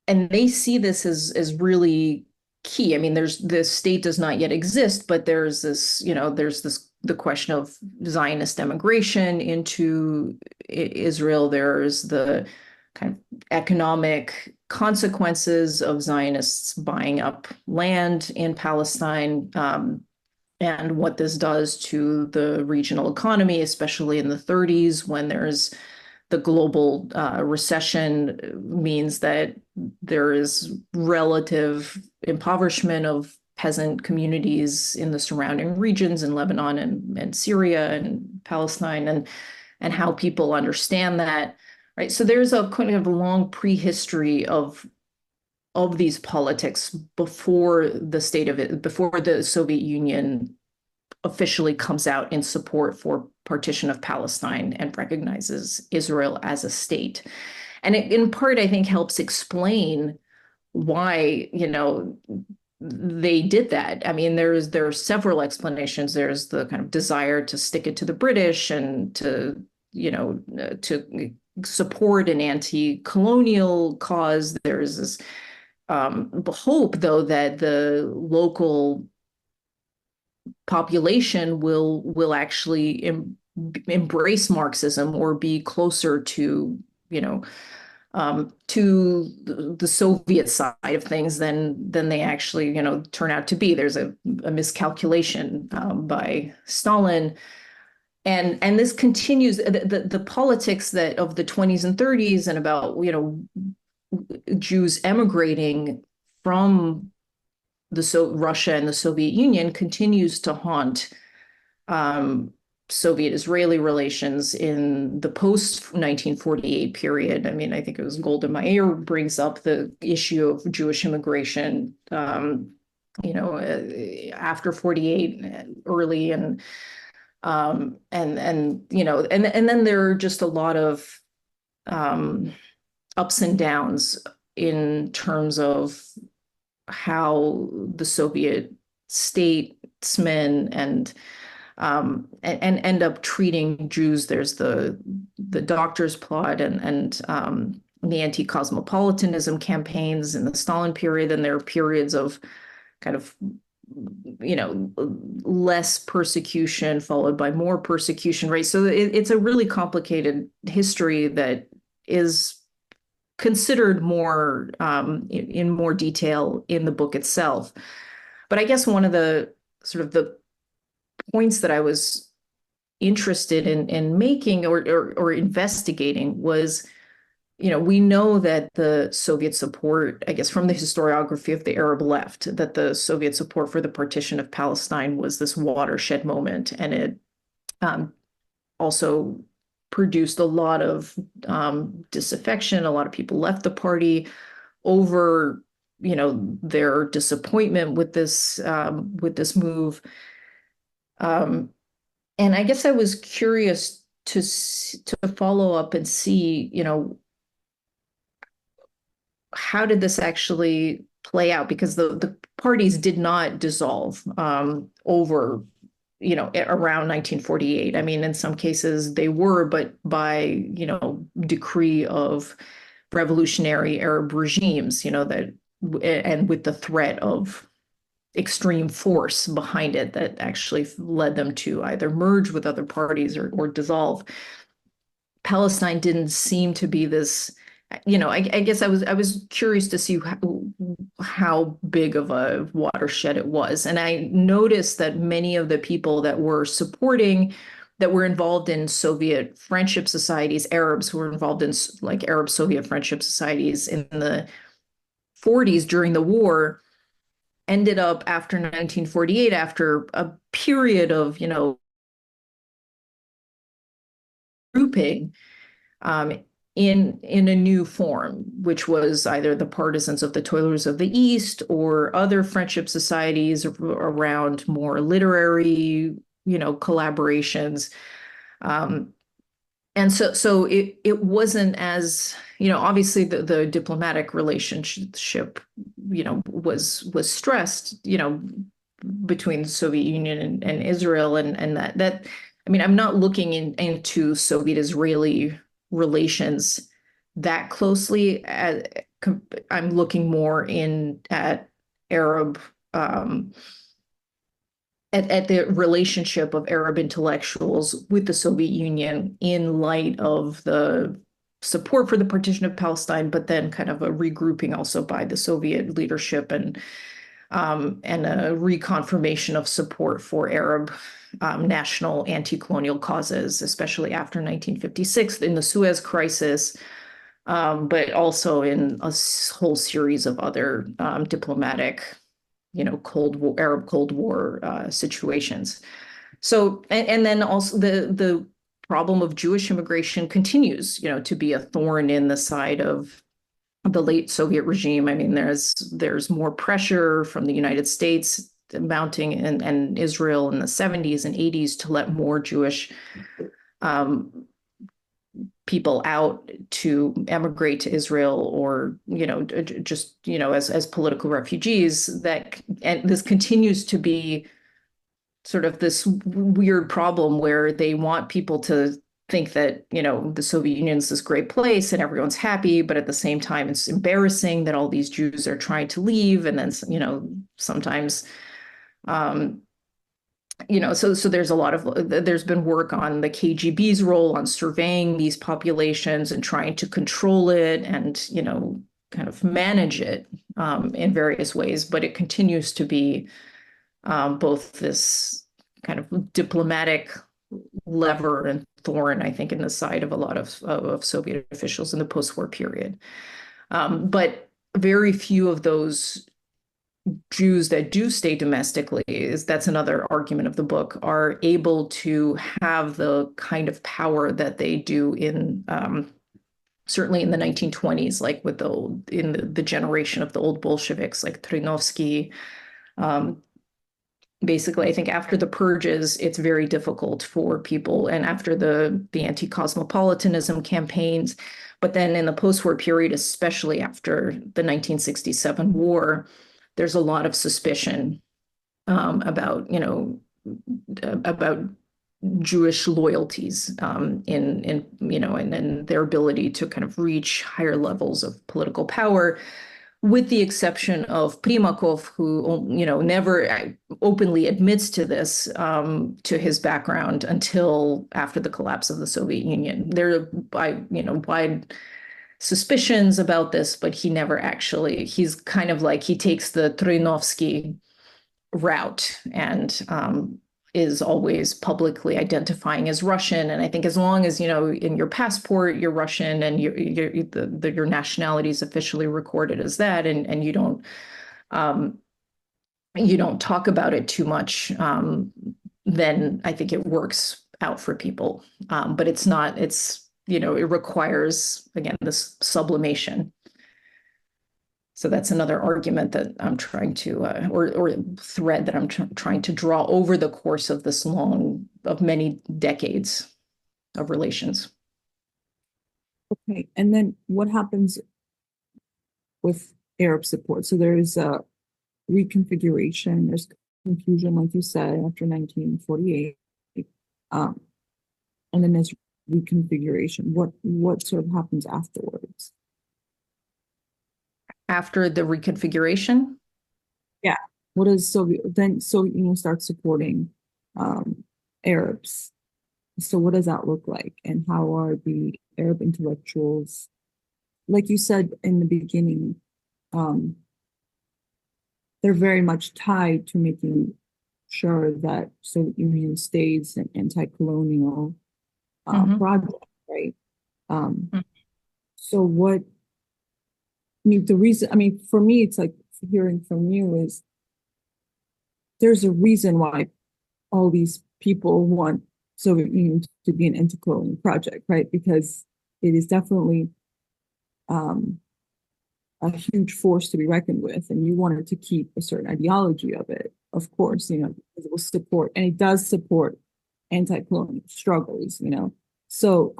And they see this as really key. I mean, the state does not yet exist, but there's the question of Zionist immigration into Israel. There's the kind of economic consequences of Zionists buying up land in Palestine, and what this does to the regional economy, especially in the 30s, when there's the global recession, means that there is relative impoverishment of peasant communities in the surrounding regions in Lebanon and Syria and Palestine, and how people understand that, right? So there's a kind of long prehistory of these politics before the Soviet Union officially comes out in support for partition of Palestine and recognizes Israel as a state. And it, in part, I think, helps explain why, they did that. I mean, there are several explanations. There's the kind of desire to stick it to the British and to support an anti-colonial cause. There's this hope, though, that the local population will actually embrace Marxism or be closer to, to the Soviet side of things than they actually, turn out to be. There's a miscalculation by Stalin. And this continues, the politics that of the 20s and 30s and about, Jews emigrating from Russia and the Soviet Union continues to haunt Soviet-Israeli relations in the post-1948 period. I mean, I think it was Golda Meir brings up the issue of Jewish immigration, after 48, early, and then there are just a lot of ups and downs in terms of how the Soviet statesmen and end up treating Jews. There's the doctor's plot and the anti-cosmopolitanism campaigns in the Stalin period, and there are periods of kind of less persecution followed by more persecution, right? So it's a really complicated history that is considered more in more detail in the book itself. But I guess one of the sort of the points that I was interested in making or investigating was, we know that the Soviet support, I guess from the historiography of the Arab left, that the Soviet support for the partition of Palestine was this watershed moment, and it also produced a lot of disaffection. A lot of people left the party over, their disappointment with this move. And I guess I was curious to follow up and see, how did this actually play out? Because the parties did not dissolve over, around 1948. I mean, in some cases they were, but by, decree of revolutionary Arab regimes, that, and with the threat of extreme force behind it that actually led them to either merge with other parties or dissolve. Palestine didn't seem to be this, I guess I was curious to see how big of a watershed it was. And I noticed that many of the people that were involved in Soviet friendship societies, Arabs who were involved in like Arab Soviet friendship societies in the 40s during the war, ended up after 1948, after a period of, grouping, in a new form, which was either the partisans of the Toilers of the East or other friendship societies around more literary, collaborations. And so it wasn't as, obviously the diplomatic relationship, was stressed, between the Soviet Union and Israel, and that, I mean, I'm not looking into Soviet-Israeli relations that closely. I'm looking more at Arab, at the relationship of Arab intellectuals with the Soviet Union in light of the support for the partition of Palestine, but then kind of a regrouping also by the Soviet leadership and a reconfirmation of support for Arab national anti-colonial causes, especially after 1956 in the Suez Crisis, but also in a whole series of other diplomatic, Arab Cold War situations. So, and then also the problem of Jewish immigration continues, to be a thorn in the side of the late Soviet regime. I mean, there's more pressure from the United States mounting and Israel in the 70s and 80s to let more Jewish people out to emigrate to Israel, or just as political refugees. And this continues to be sort of this weird problem where they want people to think that the Soviet Union is this great place and everyone's happy, but at the same time it's embarrassing that all these Jews are trying to leave, and then sometimes so there's been work on the KGB's role on surveying these populations and trying to control it and, kind of manage it in various ways, but it continues to be both this kind of diplomatic lever and thorn, I think, in the side of a lot of Soviet officials in the post-war period. But very few of those Jews that do stay domestically, that's another argument of the book, are able to have the kind of power that they do in certainly in the 1920s, like with the generation of the old Bolsheviks, like Trinovsky. Basically, I think after the purges, it's very difficult for people, and after the anti-cosmopolitanism campaigns, but then in the post-war period, especially after the 1967 war, there's a lot of suspicion about Jewish loyalties in their ability to kind of reach higher levels of political power, with the exception of Primakov, who never openly admits to this, to his background until after the collapse of the Soviet Union. There are wide suspicions about this, but he never actually. He's kind of like, he takes the Trinovsky route and is always publicly identifying as Russian. And I think as long as, in your passport, you're Russian and your nationality is officially recorded as that, and you don't talk about it too much, then I think it works out for people. But it requires, again, this sublimation. So that's another argument that I'm trying to, or thread that I'm trying to draw over the course of of many decades of relations. Okay, and then what happens with Arab support? So there's a reconfiguration, there's confusion, like you said, after 1948, and then there's reconfiguration. What sort of happens afterwards? After the reconfiguration? Yeah. What does Soviet Union start supporting Arabs? So what does that look like? And how are the Arab intellectuals, like you said in the beginning, they're very much tied to making sure that Soviet Union stays an anti-colonial project, right? So what, for me, it's like hearing from you is there's a reason why all these people want Soviet Union to be an anti-colonial project, right? Because it is definitely a huge force to be reckoned with, and you wanted to keep a certain ideology of it, of course, because it will support, and it does support anti-colonial struggles, So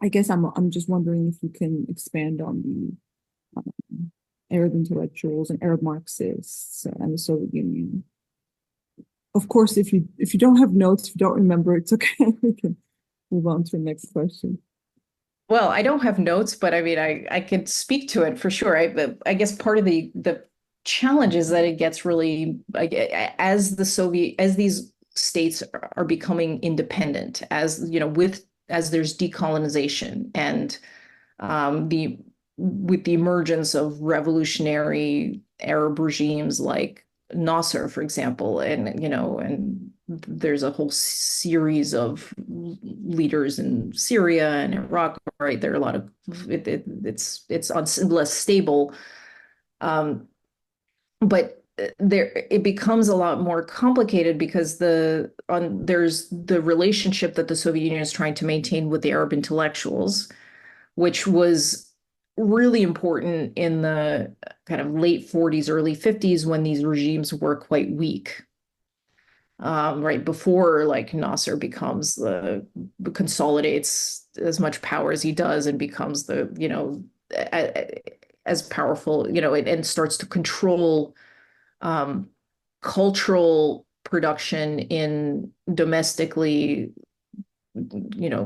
I guess I'm just wondering if you can expand on the Arab intellectuals and Arab Marxists and the Soviet Union. Of course, if you don't have notes, if you don't remember, it's okay. We can move on to the next question. Well, I don't have notes, but I mean, I could speak to it for sure. I guess part of the challenge is that it gets really, as these states are becoming independent, as there's decolonization and with the emergence of revolutionary Arab regimes like Nasser, for example, and there's a whole series of leaders in Syria and Iraq, right? There are a lot of it's less stable, but it becomes a lot more complicated because there's the relationship that the Soviet Union is trying to maintain with the Arab intellectuals, which was really important in the kind of late 40s, early 50s, when these regimes were quite weak. Right before Nasser consolidates as much power as he does and becomes as powerful, and starts to control cultural production in domestically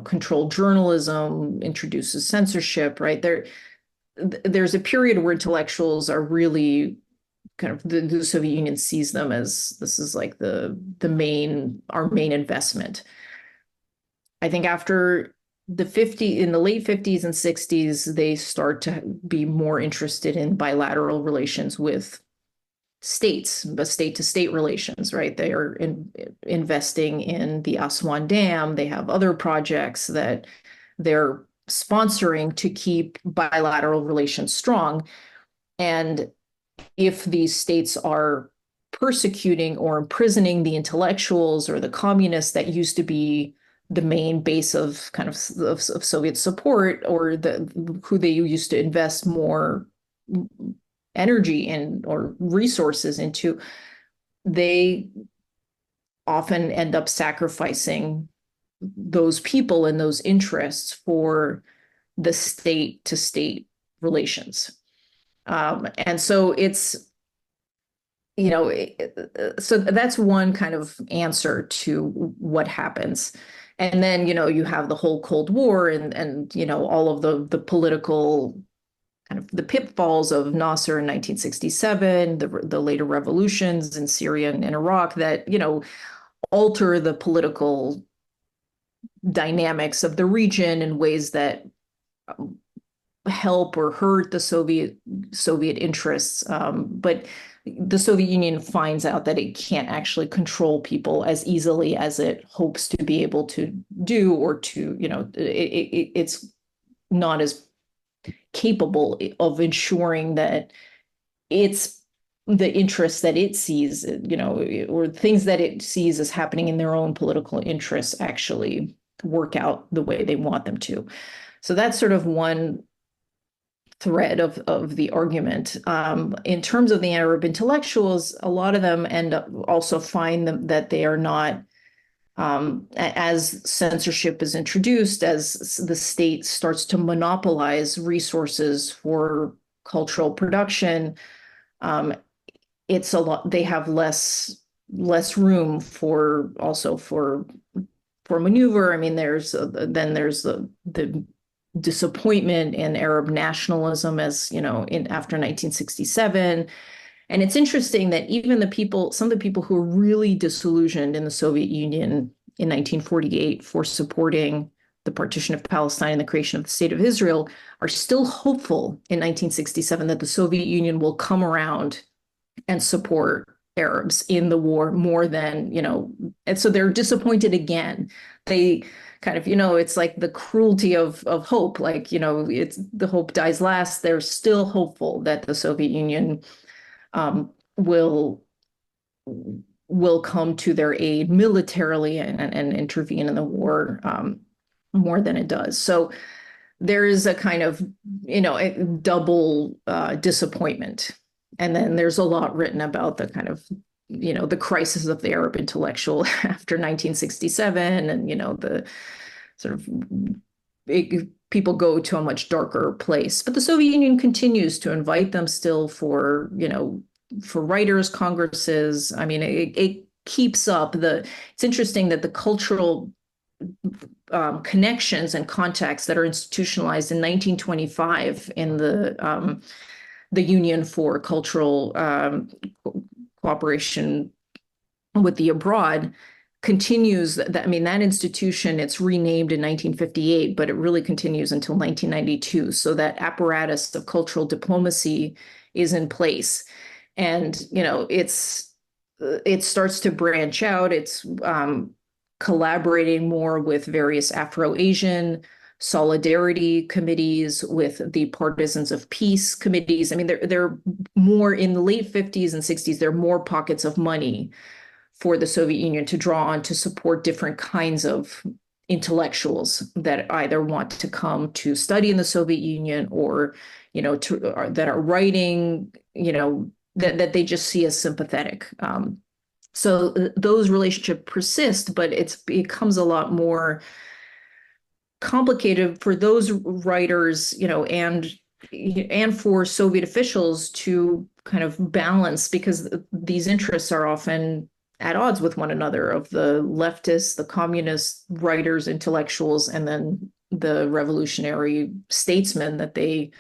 controlled journalism, introduces censorship, right? There's a period where intellectuals are really kind of the Soviet Union sees them as this is like our main investment. I think after in the late 50s and 60s, they start to be more interested in bilateral relations with states, but state-to-state relations, right? They are investing in the Aswan Dam. They have other projects that they're sponsoring to keep bilateral relations strong. And if these states are persecuting or imprisoning the intellectuals or the communists that used to be the main base of kind of Soviet support, or who they used to invest more energy in or resources into, they often end up sacrificing those people and those interests for the state-to-state relations. And so it's, so that's one kind of answer to what happens. And then, you have the whole Cold War and all of the political kind of the pitfalls of Nasser in 1967, the later revolutions in Syria and in Iraq that, alter the political dynamics of the region in ways that help or hurt the Soviet interests. But the Soviet Union finds out that it can't actually control people as easily as it hopes to be able to do, or to, it's not as capable of ensuring that it's the interests that it sees, or things that it sees as happening in their own political interests actually work out the way they want them to. So that's sort of one thread of the argument. In terms of the Arab intellectuals, a lot of them end up also find that they are not, as censorship is introduced, as the state starts to monopolize resources for cultural production, it's a lot. They have less room for maneuver. I mean, there's the disappointment in Arab nationalism, as after 1967. And it's interesting that even some of the people who were really disillusioned in the Soviet Union in 1948 for supporting the partition of Palestine and the creation of the State of Israel are still hopeful in 1967 that the Soviet Union will come around and support Arabs in the war more than, and so they're disappointed again. They kind of, it's like the cruelty of hope, like, it's the hope dies last. They're still hopeful that the Soviet Union will come to their aid militarily and intervene in the war more than it does. So there is a kind of, a double disappointment. And then there's a lot written about the kind of, the crisis of the Arab intellectual after 1967, and, the sort of people go to a much darker place. But the Soviet Union continues to invite them still for writers' congresses. I mean, it keeps up it's interesting that the cultural connections and contacts that are institutionalized in 1925 in the Union for Cultural Cooperation with the Abroad continues. That institution, it's renamed in 1958, but it really continues until 1992. So that apparatus of cultural diplomacy is in place. And, it starts to branch out. It's collaborating more with various Afro-Asian solidarity committees, with the Partisans of Peace committees. I mean, they're more in the late 50s and 60s, there are more pockets of money for the Soviet Union to draw on to support different kinds of intellectuals that either want to come to study in the Soviet Union, or, that are writing, that they just see as sympathetic. So those relationships persist, but it becomes a lot more complicated for those writers, and for Soviet officials to kind of balance, because these interests are often at odds with one another, of the leftists, the communist writers, intellectuals, and then the revolutionary statesmen that they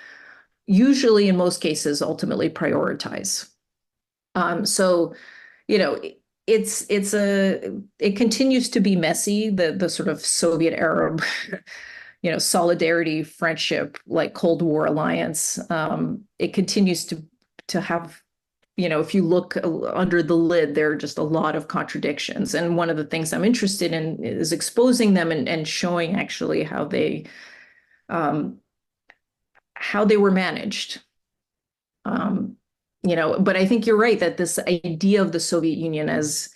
usually, in most cases, ultimately prioritize. So, you know, it continues to be messy, the sort of Soviet Arab, solidarity, friendship, like Cold War alliance. It continues to have, if you look under the lid, there are just a lot of contradictions. And one of the things I'm interested in is exposing them and showing actually how they were managed. But I think you're right that this idea of the Soviet Union as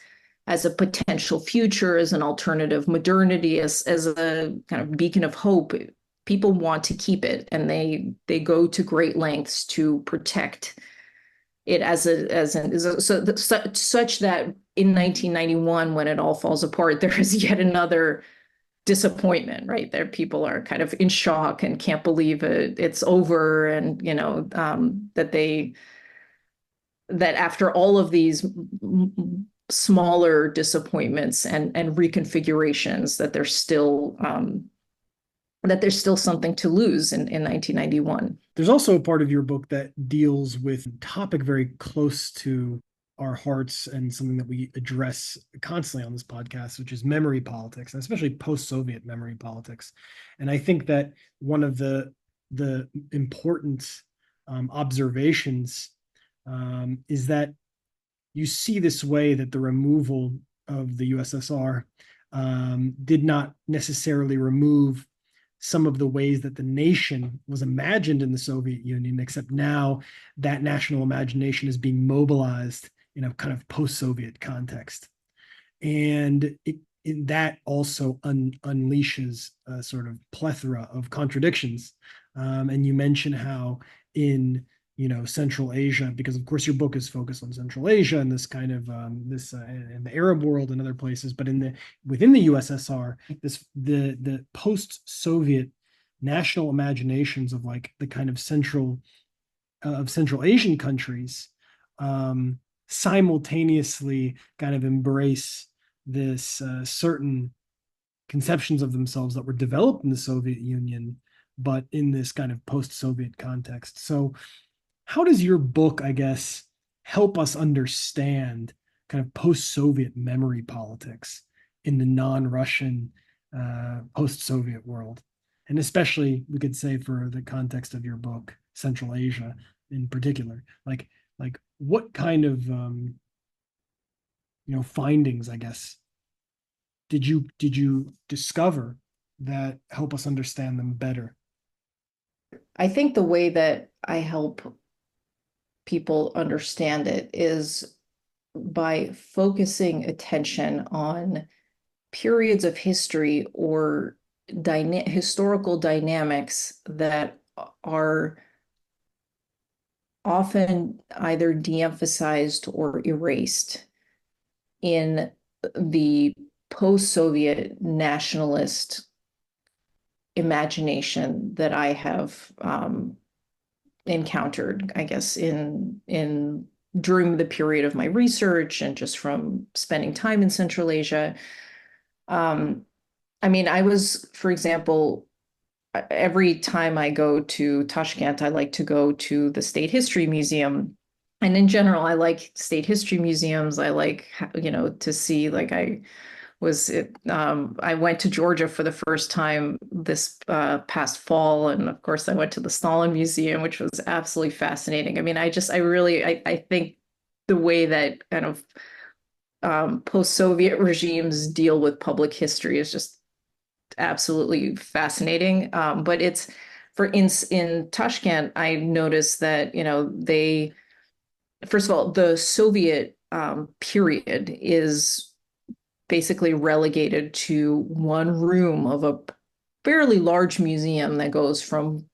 a potential future, as an alternative modernity, as a kind of beacon of hope, people want to keep it, and they go to great lengths to protect it such that in 1991, when it all falls apart, there is yet another disappointment, right? There people are kind of in shock and can't believe it's over, and that after all of these smaller disappointments and reconfigurations, that there's still something to lose in 1991. There's also a part of your book that deals with a topic very close to our hearts and something that we address constantly on this podcast, which is memory politics, and especially post-Soviet memory politics. And I think that one of the important observations is that you see this way that the removal of the USSR did not necessarily remove some of the ways that the nation was imagined in the Soviet Union, except now that national imagination is being mobilized in a kind of post-Soviet context. And that also unleashes a sort of plethora of contradictions. And you mention how in Central Asia, because of course your book is focused on Central Asia and this kind of in the Arab world and other places, but within the USSR, the post-Soviet national imaginations of like the kind of Central Asian countries simultaneously kind of embrace this certain conceptions of themselves that were developed in the Soviet Union, but in this kind of post-Soviet context. So how does your book, I guess, help us understand kind of post-Soviet memory politics in the non-Russian post-Soviet world? And especially, we could say for the context of your book, Central Asia in particular, like what kind of findings, I guess, did you discover that help us understand them better? I think the way that I help people understand it is by focusing attention on periods of history or historical dynamics that are often either de-emphasized or erased in the post-Soviet nationalist imagination that I have encountered, I guess, in during the period of my research and just from spending time in Central Asia. I was, for example, every time I go to Tashkent, I like to go to the State History Museum. And in general, I like state history museums. I like, to see, like I went to Georgia for the first time this past fall. And of course, I went to the Stalin Museum, which was absolutely fascinating. I think the way that kind of post-Soviet regimes deal with public history is just absolutely fascinating. But in Tashkent, I noticed that, first of all, the Soviet period is basically relegated to one room of a fairly large museum that goes from,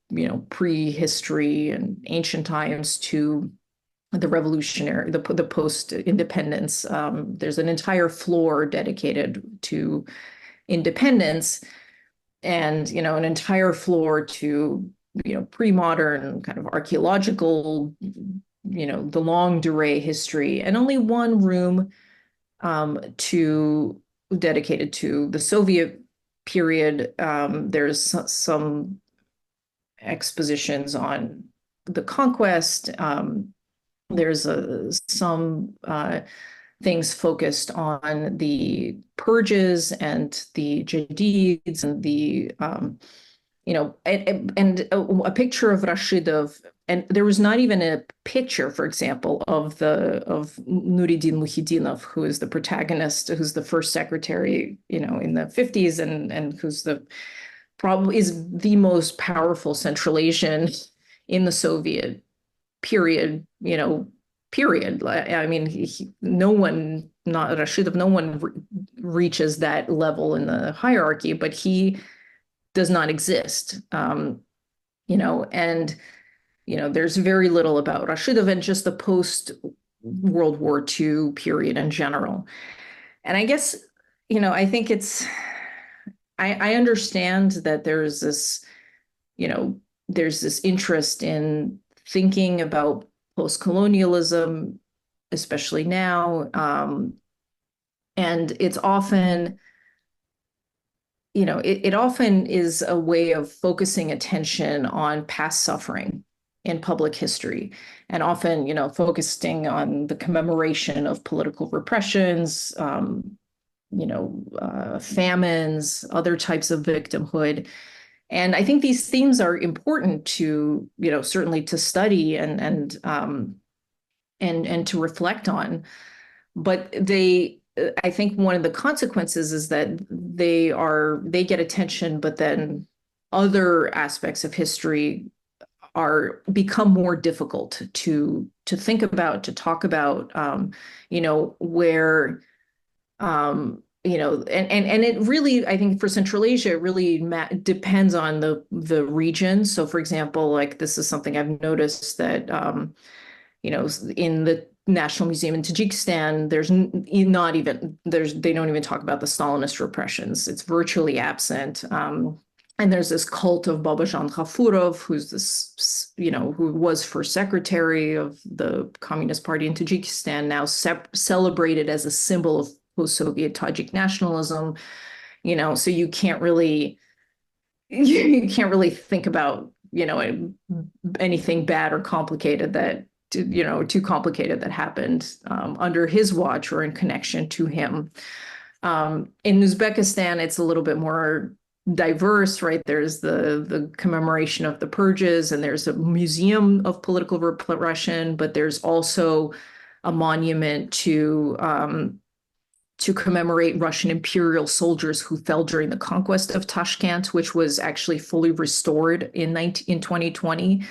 prehistory and ancient times to the revolutionary, the post-independence. There's an entire floor dedicated to independence, and an entire floor to pre-modern kind of archaeological, the longue durée history, and only one room dedicated to the Soviet period. There's some expositions on the conquest, There's some things focused on the purges and the jadid and the and a picture of Rashidov, and there was not even a picture, for example, of Nuruddin Muhyiddinov, who is the protagonist, who's the first secretary, in the 50s, and who's probably is the most powerful Central Asian in the Soviet period, period. I mean, no one, not Rashidov, no one reaches that level in the hierarchy, but he does not exist. And there's very little about Rashidov and just the post-World War II period in general. And I guess, I think I understand that there's this interest in thinking about post-colonialism, especially now. And it's often, it often is a way of focusing attention on past suffering in public history, and often, focusing on the commemoration of political repressions, famines, other types of victimhood. And I think these themes are important to, certainly to study and to reflect on. But I think one of the consequences is that they get attention, but then other aspects of history become more difficult to think about, to talk about, where, and it really, I think for Central Asia, it really depends on the region. So for example, like this is something I've noticed that, in the National Museum in Tajikistan, they don't even talk about the Stalinist repressions. It's virtually absent. And there's this cult of Babajan Ghafurov, who's this, who was first secretary of the Communist Party in Tajikistan, now celebrated as a symbol of post-Soviet Tajik nationalism. So you can't really think about, anything bad or complicated too complicated that happened under his watch or in connection to him. In Uzbekistan, it's a little bit more diverse, right? There's the commemoration of the purges, and there's a museum of political repression, but there's also a monument to commemorate Russian imperial soldiers who fell during the conquest of Tashkent, which was actually fully restored in 2020.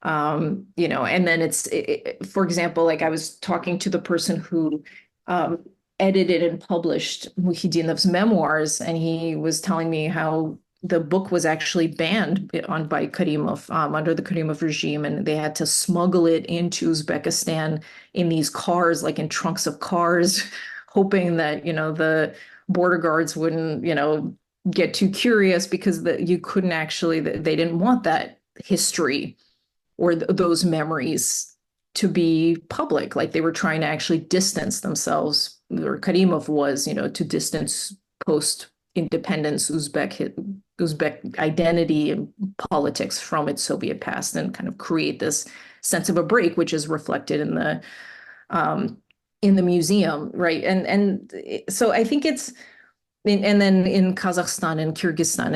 And then for example, like I was talking to the person who edited and published Muhyidinov's memoirs, and he was telling me how the book was actually banned by Karimov, under the Karimov regime, and they had to smuggle it into Uzbekistan in these cars, like in trunks of cars, hoping that, the border guards wouldn't, get too curious, because you couldn't actually, they didn't want that history or those memories to be public. Like they were trying to actually distance themselves, or Karimov was, to distance post-independence Uzbek identity and politics from its Soviet past, and kind of create this sense of a break, which is reflected in the museum, right? And so I think and then in Kazakhstan and Kyrgyzstan,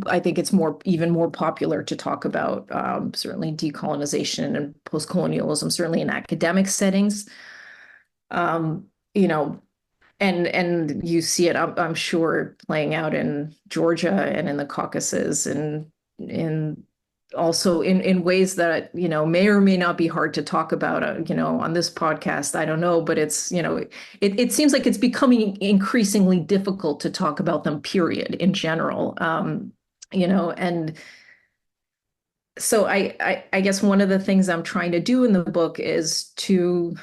I think it's even more popular to talk about certainly decolonization and post-colonialism, certainly in academic settings. And you see it, I'm sure, playing out in Georgia and in the Caucasus, and also in ways that, may or may not be hard to talk about, on this podcast. I don't know, but it's, it seems like it's becoming increasingly difficult to talk about them, period, in general. And so I guess one of the things I'm trying to do in the book is to,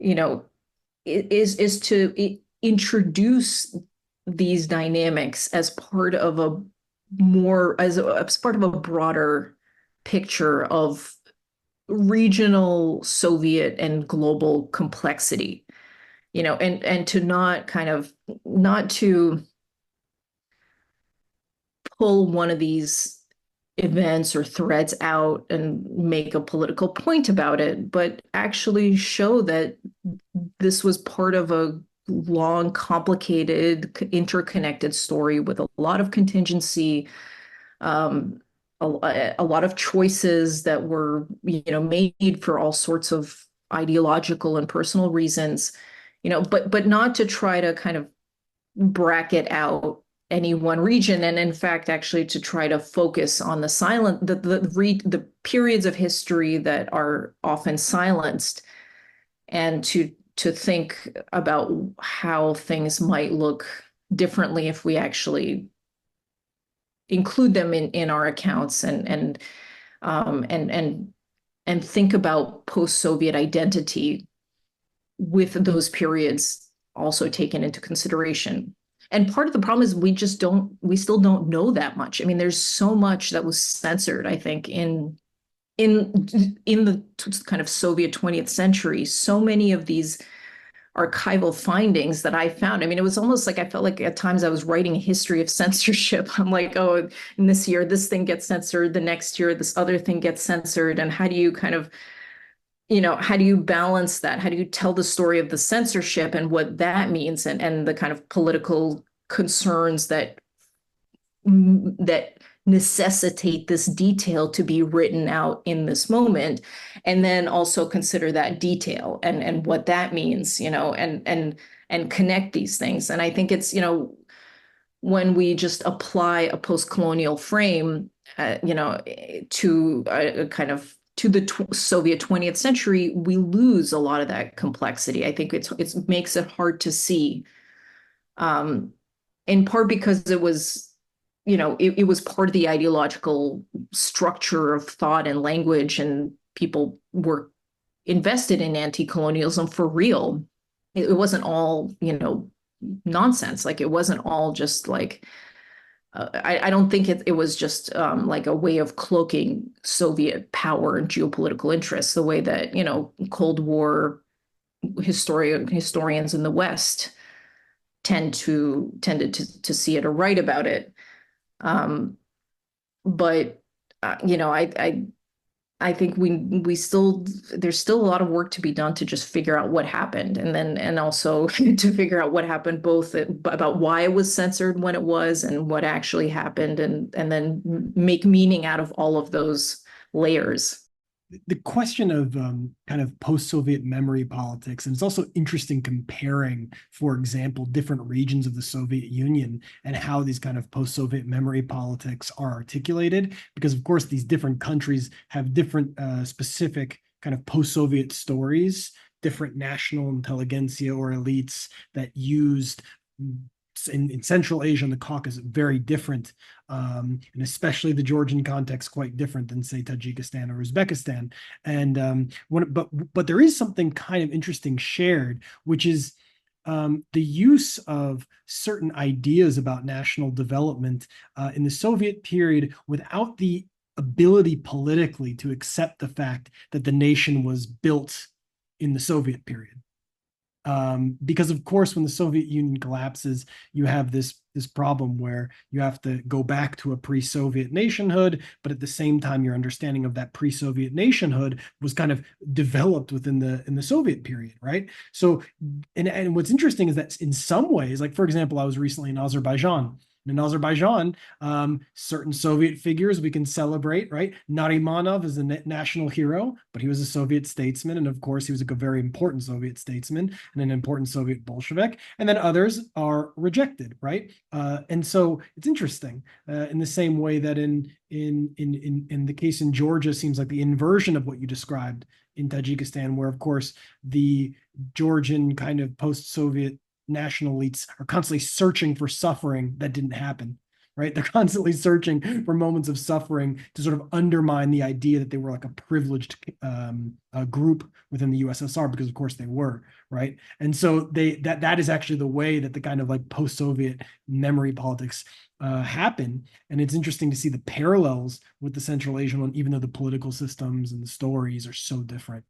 is to introduce these dynamics as part of as part of a broader picture of regional Soviet and global complexity, and to not to pull one of these events or threads out and make a political point about it, but actually show that this was part of a long, complicated, interconnected story with a lot of contingency, a lot of choices that were, made for all sorts of ideological and personal reasons, but not to try to kind of bracket out any one region, and in fact actually to try to focus on the periods of history that are often silenced, and to think about how things might look differently if we actually include them in our accounts, and think about post-Soviet identity with those periods also taken into consideration. And part of the problem is we still don't know that much. I mean, there's so much that was censored, I think, in the kind of Soviet 20th century. So many of these archival findings that I found, I mean, it was almost like I felt like at times I was writing a history of censorship. I'm like, oh, in this year, this thing gets censored, the next year, this other thing gets censored. And how do you kind of, how do you balance that? How do you tell the story of the censorship and what that means, and the kind of political concerns that necessitate this detail to be written out in this moment, and then also consider that detail and what that means, and connect these things. And I think it's, when we just apply a post-colonial frame, to a kind of to the Soviet 20th century, we lose a lot of that complexity. I think it makes it hard to see, in part because it was, it was part of the ideological structure of thought and language, and people were invested in anti-colonialism for real. It wasn't all, nonsense. Like, it wasn't all just like, I don't think it was just like a way of cloaking Soviet power and geopolitical interests, the way that, Cold War historians in the West tended to see it or write about it. But I think there's still a lot of work to be done to just figure out what happened, and also to figure out what happened, both about why it was censored when it was, and what actually happened, and then make meaning out of all of those layers. The question of kind of post-Soviet memory politics, and it's also interesting comparing, for example, different regions of the Soviet Union and how these kind of post-Soviet memory politics are articulated, because of course these different countries have different specific kind of post-Soviet stories, different national intelligentsia or elites that used in Central Asia and the Caucasus, very different, and especially the Georgian context, quite different than, say, Tajikistan or Uzbekistan. And but there is something kind of interesting shared, which is the use of certain ideas about national development in the Soviet period without the ability politically to accept the fact that the nation was built in the Soviet period. Because of course, when the Soviet Union collapses, you have this problem where you have to go back to a pre-Soviet nationhood, but at the same time, your understanding of that pre-Soviet nationhood was kind of developed within the Soviet period, right? So, and what's interesting is that in some ways, like for example, I was recently in Azerbaijan. In Azerbaijan, certain Soviet figures we can celebrate, right? Narimanov is a national hero, but he was a Soviet statesman. And of course, he was a very important Soviet statesman and an important Soviet Bolshevik. And then others are rejected, right? And so it's interesting in the same way that in the case in Georgia seems like the inversion of what you described in Tajikistan, where of course the Georgian kind of post-Soviet national elites are constantly searching for suffering that didn't happen, right? They're constantly searching for moments of suffering to sort of undermine the idea that they were like a privileged group within the USSR, because of course they were, right? And so that is actually the way that the kind of like post-Soviet memory politics happen. And it's interesting to see the parallels with the Central Asian one, even though the political systems and the stories are so different.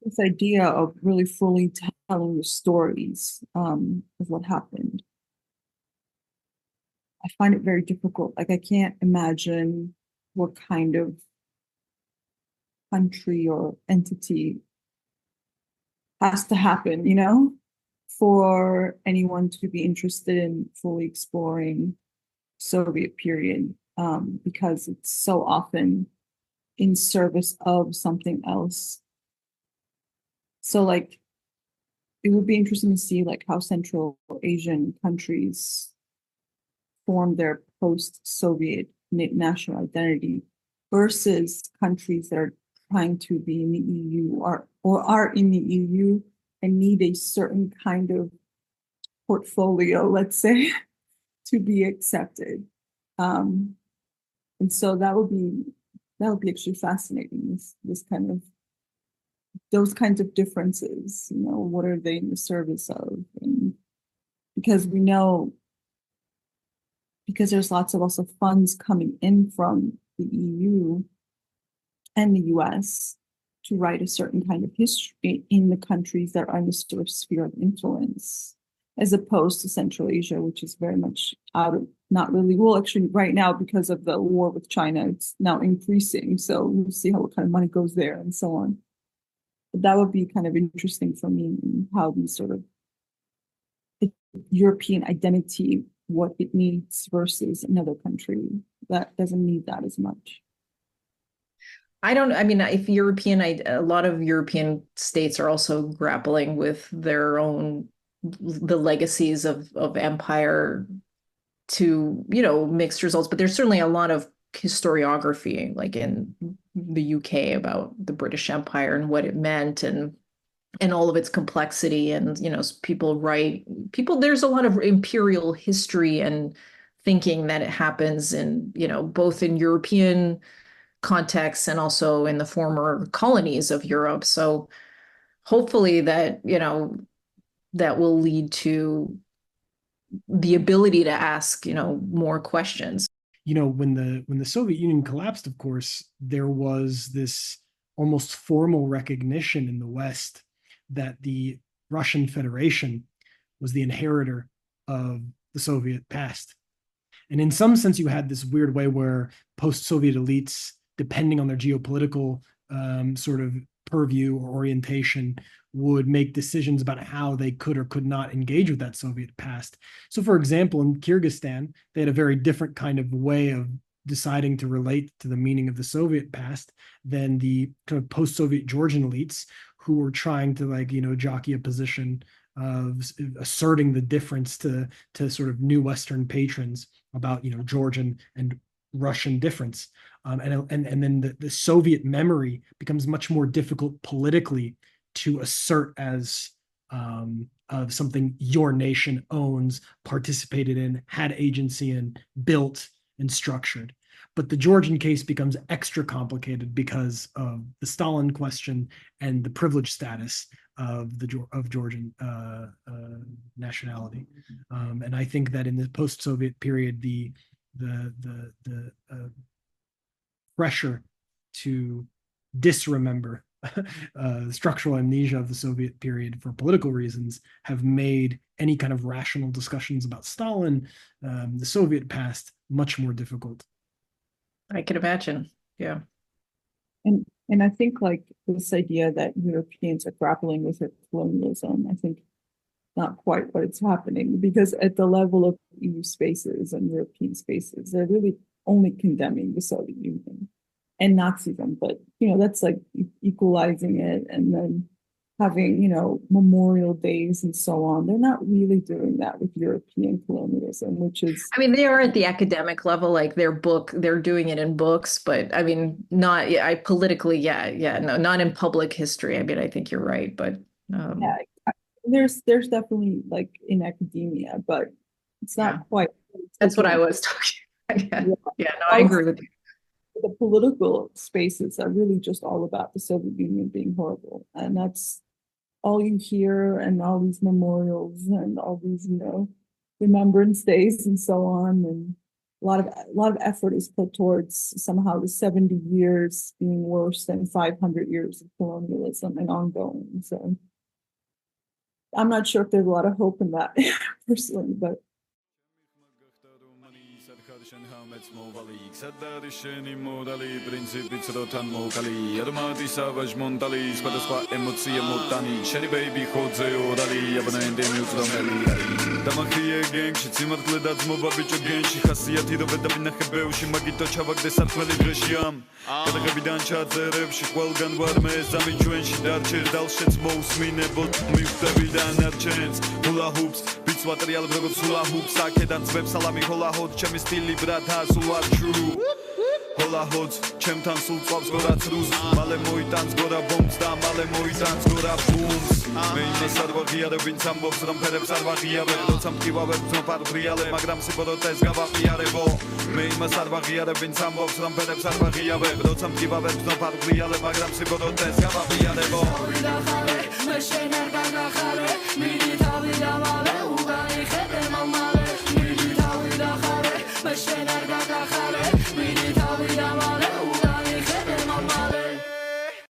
This idea of really fully telling the stories of what happened, I find it very difficult. Like, I can't imagine what kind of country or entity has to happen, you know, for anyone to be interested in fully exploring Soviet period, because it's so often in service of something else. So like, it would be interesting to see like how Central Asian countries form their post-Soviet national identity versus countries that are trying to be in the EU or are in the EU and need a certain kind of portfolio, let's say, to be accepted. And so that would be actually fascinating, this kind of, those kinds of differences, you know, what are they in the service of? And because we know, because there's lots of also funds coming in from the EU and the US to write a certain kind of history in the countries that are in the sort of sphere of influence, as opposed to Central Asia, which is very much out of, not really, well, actually right now, because of the war with China, it's now increasing. So we'll see what kind of money goes there and so on. But that would be kind of interesting for me, how these sort of European identity, what it needs versus another country that doesn't need that as much. I mean, if a lot of European states are also grappling with their own, the legacies of empire to, you know, mixed results, but there's certainly a lot of historiography, like in the UK, about the British Empire and what it meant and all of its complexity. And, you know, there's a lot of imperial history and thinking that it happens in, you know, both in European contexts and also in the former colonies of Europe. So hopefully that, you know, that will lead to the ability to ask, you know, more questions. You know, when the Soviet Union collapsed, of course, there was this almost formal recognition in the West that the Russian Federation was the inheritor of the Soviet past. And in some sense, you had this weird way where post-Soviet elites, depending on their geopolitical sort of purview or orientation, would make decisions about how they could or could not engage with that Soviet past. So, for example, in Kyrgyzstan, they had a very different kind of way of deciding to relate to the meaning of the Soviet past than the kind of post-Soviet Georgian elites, who were trying to, like, you know, jockey a position of asserting the difference to sort of new Western patrons about, you know, Georgian and Russian difference. And then the Soviet memory becomes much more difficult politically to assert as of something your nation owns, participated in, had agency in, built, and structured. But the Georgian case becomes extra complicated because of the Stalin question and the privileged status of Georgian nationality. And I think that in the post-Soviet period, the pressure to disremember structural amnesia of the Soviet period for political reasons have made any kind of rational discussions about Stalin, the Soviet past, much more difficult. I can imagine. Yeah. And I think like this idea that Europeans are grappling with colonialism, I think not quite what it's happening, because at the level of EU spaces and European spaces, they're really only condemning the Soviet Union and Nazism, but, you know, that's like equalizing it and then having, you know, memorial days and so on. They're not really doing that with European colonialism, which is, I mean, they are at the academic level, like they're doing it in books, but I mean, not, politically, no, not in public history. I mean, I think you're right, but yeah, there's definitely like in academia, but it's not quite. That's what I was talking about. Yeah, no, I agree with you. The political spaces are really just all about the Soviet Union being horrible, and that's all you hear, and all these memorials and all these, you know, remembrance days and so on, and a lot of effort is put towards somehow the 70 years being worse than 500 years of colonialism and ongoing. So I'm not sure if there's a lot of hope in that personally, but მეც მოვალი იქ არის შენი მორალი პრინციპიც რო თან მოვკალი არმადი სავაჟ მონტალი სხვადასხვა ემოცია მოტანი შენი ბეიბი ხოძე ორალი აბნენდე მიუწდომელი დამახიე გენგში სიმართლე დაძმობა ბიჭო გენში ხასიათი რო ვედაბინახე ბეუში მაგითო ჩავაგდე სარქმელი დღეში ამ გადაღებიდან ჩაწერებში ყველგან ვარ მე ზამი ჩვენში დარჩეს დალშეც მოусმინებოდ მივხვდებიდან არჩენს ჰულა ჰუპს ბიც ვატრიალებ როგორც ჰულა ჰუპს აქედან ძვებ სალამი ჰოლა ჰოდ ჩემი სტილი ბრათა სულ არ true ჰოლა ჰოდ ჩემთან სულ წვავს გორაც რუს მალე მოიტანს გორა ბომბს და მალე მოიტანს გორა ბუმს მე იმას არ ვაღიარებ ვინც ამბობს რომ ფერებს არ ვაღიარებ როცა მტკივავებ ვზნობ არ ვღიალებ მაგრამ სიბოროტეს გავაყიარებო მე იმას არ ვაღიარებ ვინც ამბობს რომ ფერებს არ ვაღიარებ როცა მტკივავებ ვზნობ არ ვღიალებ მაგრამ სიბოროტეს გავაყიარებო მე შენ არ გაგახარე მიდი თავი დამალე